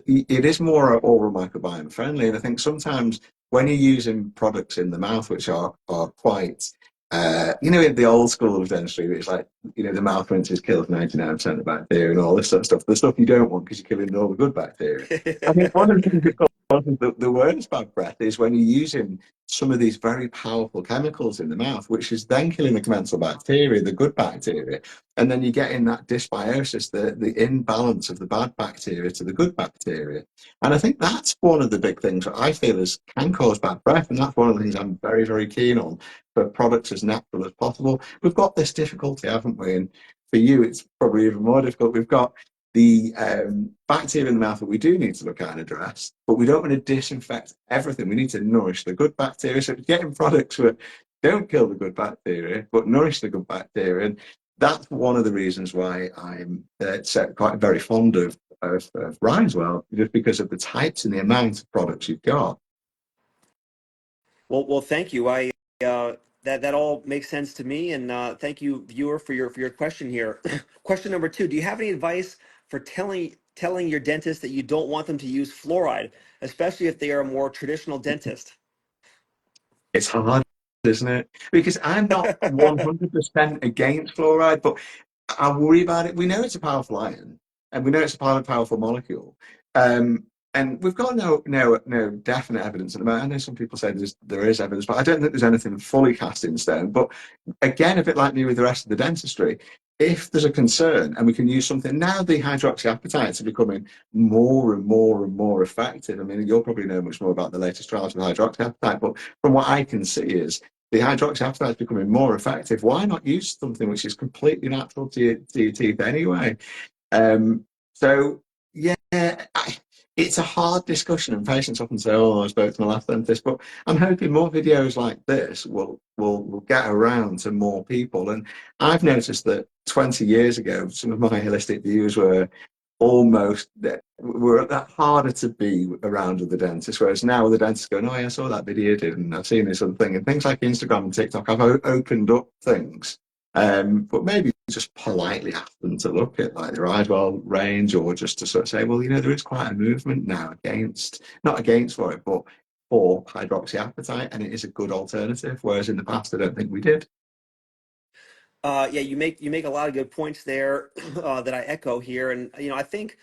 it is more oral microbiome friendly. And I think sometimes when you're using products in the mouth, which are quite in the old school of dentistry, it's like, the mouth rinses kills 99% of bacteria and all this sort of stuff. The stuff you don't want because you're killing all the good bacteria. I think one of the things that causes the worst bad breath is when you're using some of these very powerful chemicals in the mouth, which is then killing the commensal bacteria, the good bacteria. And then you get in that dysbiosis, the imbalance of the bad bacteria to the good bacteria. And I think that's one of the big things that I feel can cause bad breath. And that's one of the things I'm very, very keen on for products as natural as possible. We've got this difficulty, haven't we? And for you, it's probably even more difficult. We've got the bacteria in the mouth that we do need to look at and address, but we don't want to disinfect everything. We need to nourish the good bacteria. So getting products that don't kill the good bacteria, but nourish the good bacteria. And that's one of the reasons why I'm quite very fond of Rhineswell, just because of the types and the amount of products you've got. Well, thank you. I that all makes sense to me, and thank you, viewer, for your question here. Question number two: do you have any advice for telling your dentist that you don't want them to use fluoride, especially if they are a more traditional dentist? It's hard, isn't it? Because I'm not 100% against fluoride, but I worry about it. We know it's a powerful ion, and we know it's a powerful molecule. Um, and we've got no definite evidence at the moment. I know some people say there is evidence, but I don't think there's anything fully cast in stone. But again, a bit like me with the rest of the dentistry, if there's a concern and we can use something now, the hydroxyapatites are becoming more and more and more effective. I mean, you'll probably know much more about the latest trials with hydroxyapatite, but from what I can see is the hydroxyapatite is becoming more effective. Why not use something which is completely natural to your teeth anyway? So yeah, it's a hard discussion, and patients often say, "Oh, I spoke to my last dentist," but I'm hoping more videos like this will get around to more people. And I've noticed that 20 years ago, some of my holistic views were that harder to be around with the dentist, whereas now with the dentist going, "Oh, yeah, I saw that video you did, and I've seen this other thing," and things like Instagram and TikTok have opened up things. But maybe just politely ask them to look at like the Idewell range, or just to sort of say, well, there is quite a movement now not against for it, but for hydroxyapatite, and it is a good alternative. Whereas in the past, I don't think we did. Yeah, you make a lot of good points there that I echo here, and I think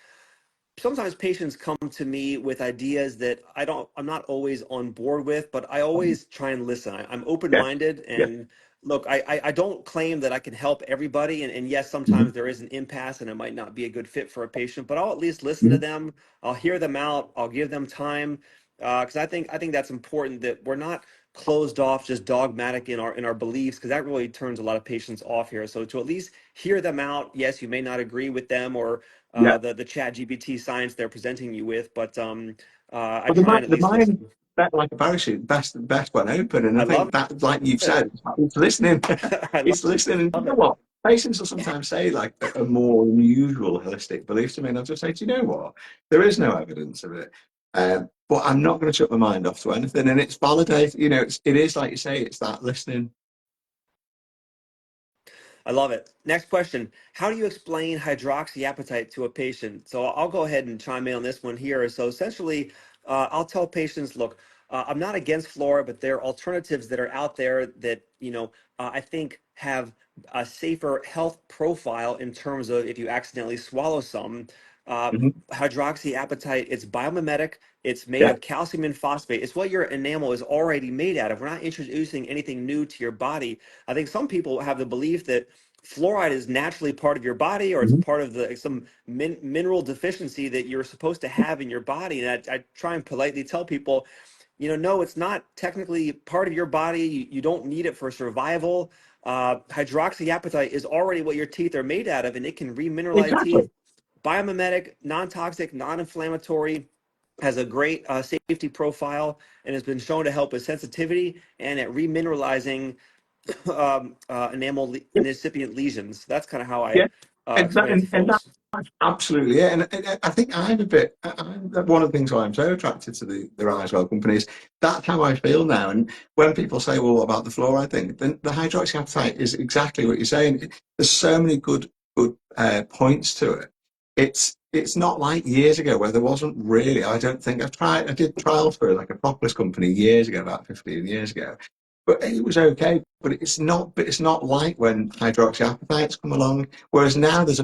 sometimes patients come to me with ideas that I'm not always on board with, but I always try and listen. I'm Yeah, open-minded, yeah. and look, I don't claim that I can help everybody, and yes, Mhm. sometimes there is an impasse and it might not be a good fit for a patient, but I'll at least listen to Mhm. them. I'll hear them out. I'll give them time, because I think that's important, that we're not closed off, just dogmatic in our beliefs, because that really turns a lot of patients off here. So to at least hear them out, yes, you may not agree with them or Yeah. the chat GPT science they're presenting you with, but I But try and at the least listen. mind, that like a parachute, best one open. And I I love think that, like you've it. said, it's listening. I It's listening. And you love know it. what? Patients will sometimes say like a more unusual holistic belief to me, and I'll just say, do you know what? There is no evidence of it. But I'm not going to shut my mind off to anything, and it's validated. You know, it is like you say, it's that listening. I love it. Next question. How do you explain hydroxyapatite to a patient? So I'll go ahead and chime in on this one here. So essentially, I'll tell patients, look, I'm not against fluoride, but there are alternatives that are out there that, I think have a safer health profile in terms of if you accidentally swallow some. Uh, Mhm. Hydroxyapatite, it's biomimetic. It's made Yeah. of calcium and phosphate. It's what your enamel is already made out of. We're not introducing anything new to your body. I think some people have the belief that fluoride is naturally part of your body or it's Mhm. part of some mineral deficiency that you're supposed to have in your body. And I try and politely tell people, no, it's not technically part of your body. You don't need it for survival. Hydroxyapatite is already what your teeth are made out of, and it can remineralize Exactly. teeth. Biomimetic, non-toxic, non-inflammatory, has a great safety profile, and has been shown to help with sensitivity and at remineralizing enamel incipient lesions. That's kind of how I Yeah. And that, explain it to and folks. that's absolutely it. And I think I'm a bit, one of the things why I'm so attracted to the Risewell company is that's how I feel now. And when people say, well, what about the fluoride thing? Then the hydroxyapatite is exactly what you're saying. There's so many good points to it. It's not like years ago where there wasn't really, I don't think, I did trials for like a propolis company years ago, about 15 years ago. But it was okay, but it's not like when hydroxyapatites come along. Whereas now there's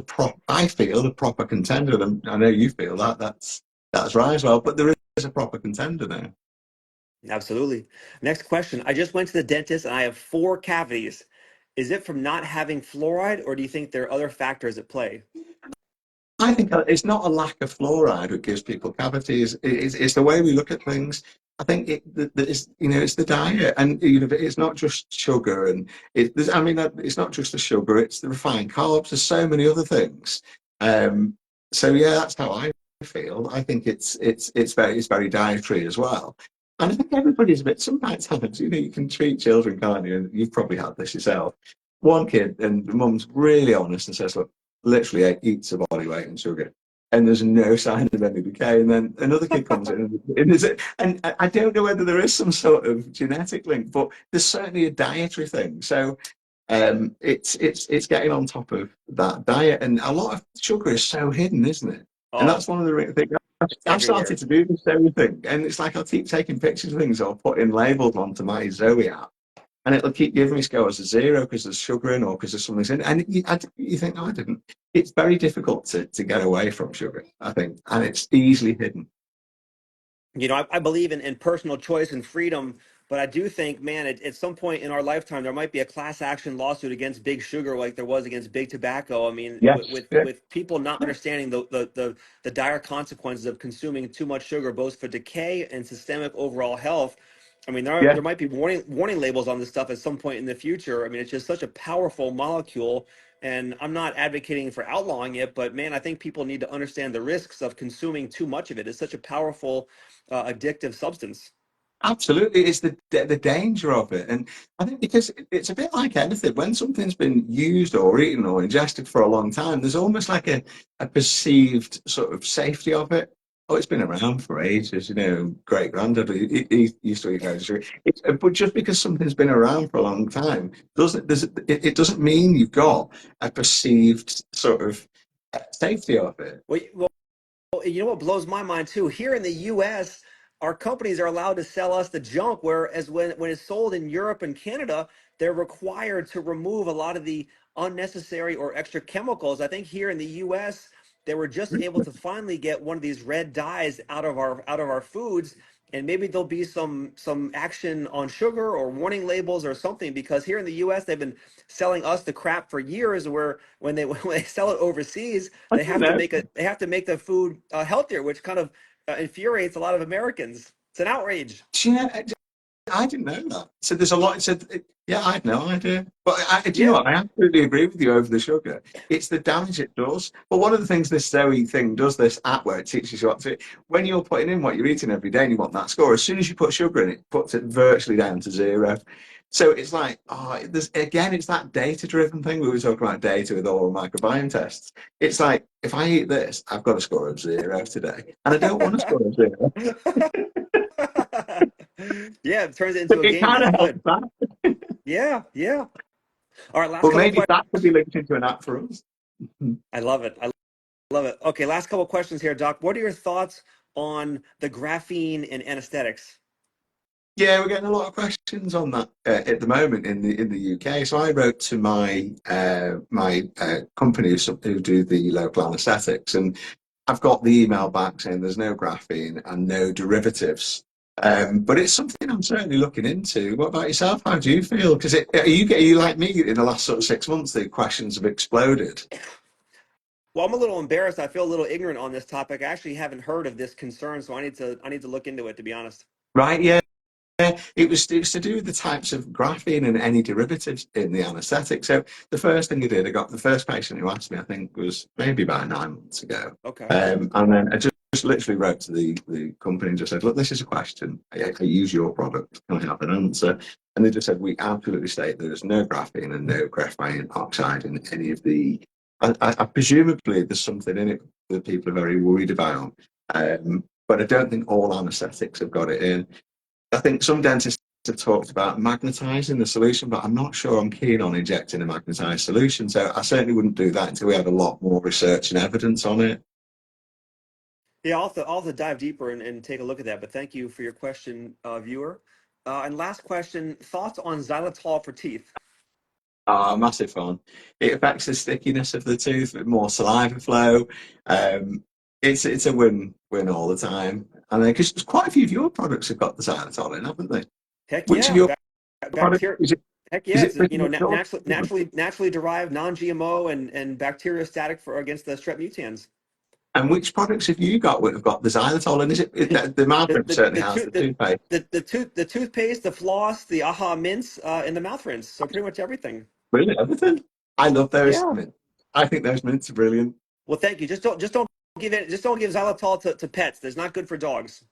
I feel a proper contender. And I know you feel that. That's right as well. But there is a proper contender now. Absolutely. Next question. I just went to the dentist and I have 4 cavities. Is it from not having fluoride, or do you think there are other factors at play? I think it's not a lack of fluoride that gives people cavities. It's the way we look at things. I think it's it's the diet, and it's not just sugar, and I mean it's not just the sugar. It's the refined carbs. There's so many other things. Um, so yeah, that's how I feel. I think it's very dietary as well. And I think everybody's a bit. Sometimes you can treat children, can't you? And you've probably had this yourself. One kid, and the mum's really honest and says, "Look, literally eats a body weight in sugar, and there's no sign of any decay." And then another kid comes in, and I don't know whether there is some sort of genetic link, but there's certainly a dietary thing. So it's getting on top of that diet, and a lot of sugar is so hidden, isn't it? And Oh, that's one of the things. it's I've started everywhere. to do this everything, and it's like I'll keep taking pictures of things or putting labels onto my Zoe app, and it'll keep giving me scores as zero because there's sugar in or because there's something in. And you think, no, I didn't. It's very difficult to get away from sugar, I think, and it's easily hidden. I believe in personal choice and freedom, but I do think, man, at some point in our lifetime, there might be a class action lawsuit against Big Sugar, like there was against Big Tobacco. I mean, with Yes. with, Yeah. with people not understanding the dire consequences of consuming too much sugar, both for decay and systemic overall health. I mean, Yeah. there might be warning labels on this stuff at some point in the future. I mean, it's just such a powerful molecule. And I'm not advocating for outlawing it, but man, I think people need to understand the risks of consuming too much of it. It's such a powerful addictive substance. Absolutely, it's the danger of it, and I think because it's a bit like anything. When something's been used or eaten or ingested for a long time, there's almost like a perceived sort of safety of it. Oh, it's been around for ages, Great granddad he used to eat loads of sugar. But just because something's been around for a long time it doesn't mean you've got a perceived sort of safety of it. Well, you know what blows my mind too? Here in the U.S., our companies are allowed to sell us the junk, whereas when it's sold in Europe and Canada, they're required to remove a lot of the unnecessary or extra chemicals. I think here in the U.S., they were just able to finally get one of these red dyes out of our foods, and maybe there'll be some action on sugar or warning labels or something, because here in the U.S. they've been selling us the crap for years, where when they when they sell it overseas, I don't know. they have to make the food healthier, which kind of infuriates a lot of Americans. It's an outrage. Yeah, I didn't know that. So there's a lot. So yeah, I had no idea. But do you know Yeah. what? I absolutely agree with you over the sugar. It's the damage it does. But one of the things this Zoe thing does, this app where it teaches you what to, when you're putting in what you're eating every day and you want that score, as soon as you put sugar in, it puts it virtually down to zero. So it's like, oh, there's again, it's that data-driven thing. We were talking about data with oral microbiome tests. It's like, if I eat this, I've got a score of zero today, and I don't want a score of zero. Yeah, it turns it But into a it game. kind That's of helps good. that. Yeah, yeah. All right, last But couple maybe questions. that could be linked into an app for us. I love it. I love it. Okay, last couple questions here, Doc. What are your thoughts on the graphene and anesthetics? Yeah, we're getting a lot of questions on that at the moment in the UK. So I wrote to my company who do the local anaesthetics, and I've got the email back saying there's no graphene and no derivatives. But it's something I'm certainly looking into. What about yourself? How do you feel? Because are you like me in the last sort of 6 months? The questions have exploded. Well, I'm a little embarrassed. I feel a little ignorant on this topic. I actually haven't heard of this concern, so I need to look into it, to be honest. Right? Yeah. It was to do with the types of graphene and any derivatives in the anaesthetic. So the first thing I did, I got the first patient who asked me, I think was maybe about 9 months ago. Okay. And then I just literally wrote to the company and just said, look, this is a question. I use your product. Can I have an answer? And they just said, we absolutely state there is no graphene and no graphene oxide in any of the. Presumably there's something in it that people are very worried about. But I don't think all anaesthetics have got it in. I think some dentists have talked about magnetizing the solution, but I'm not sure I'm keen on injecting a magnetized solution. So I certainly wouldn't do that until we had a lot more research and evidence on it. Yeah, I'll have to dive deeper and take a look at that. But thank you for your question, viewer. And last question: thoughts on xylitol for teeth? Massive fun. It affects the stickiness of the tooth, with more saliva flow. Um, it's a win all the time. And because quite a few of your products have got the xylitol in, haven't they? Heck Which of yeah, your products bacteria. is Heck yeah, it it's pretty much all? naturally derived, non-GMO, and bacteriostatic for against the strep mutans. And which products have you got that have got the xylitol? And is it the The mouth the certainly the has tooth the toothpaste? the toothpaste, the floss, the aha mints, and the mouth rinse. So pretty much everything. Brilliant, everything. I love those Yeah. mints. I think those mints are brilliant. Well, thank you. Just don't give xylitol to pets. It's not good for dogs.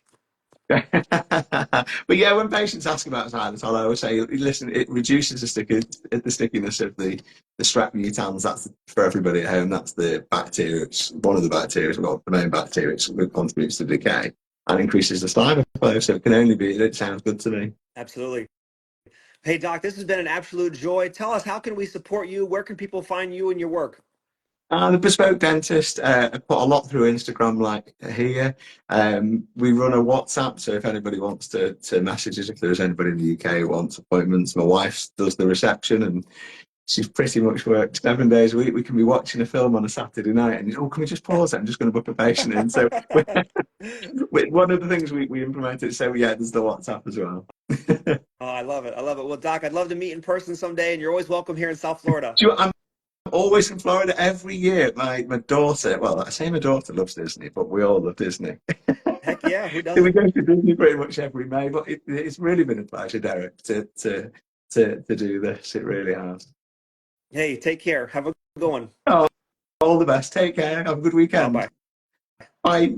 But yeah, when patients ask about xylitol, I always say, listen, it reduces the stickiness of the strep mutans. That's for everybody at home. That's the bacteria. It's one of the bacteria, well, the main bacteria that contributes to decay and increases the saliva flow. So it can only be. It sounds good to me. Absolutely. Hey, Doc, this has been an absolute joy. Tell us, how can we support you? Where can people find you and your work? The bespoke dentist, I put a lot through Instagram like here. We run a WhatsApp, so if anybody wants to message us, if there's anybody in the UK who wants appointments, my wife does the reception and she's pretty much worked 7 days a week. We can be watching a film on a Saturday night and, oh, can we just pause it? I'm just going to book a patient in. So one of the things we implemented, so yeah, there's the WhatsApp as well. Oh, I love it. I love it. Well, Doc, I'd love to meet in person someday, and you're always welcome here in South Florida. I'm always in Florida every year. My daughter, well, I say my daughter loves Disney, but we all love Disney. Heck yeah, who So we doesn't? go to Disney pretty much every May, but it's really been a pleasure, Derek, to do this. It really has. Hey, take care. Have a good one. Oh, all the best. Take care. Have a good Bye weekend. bye. Bye.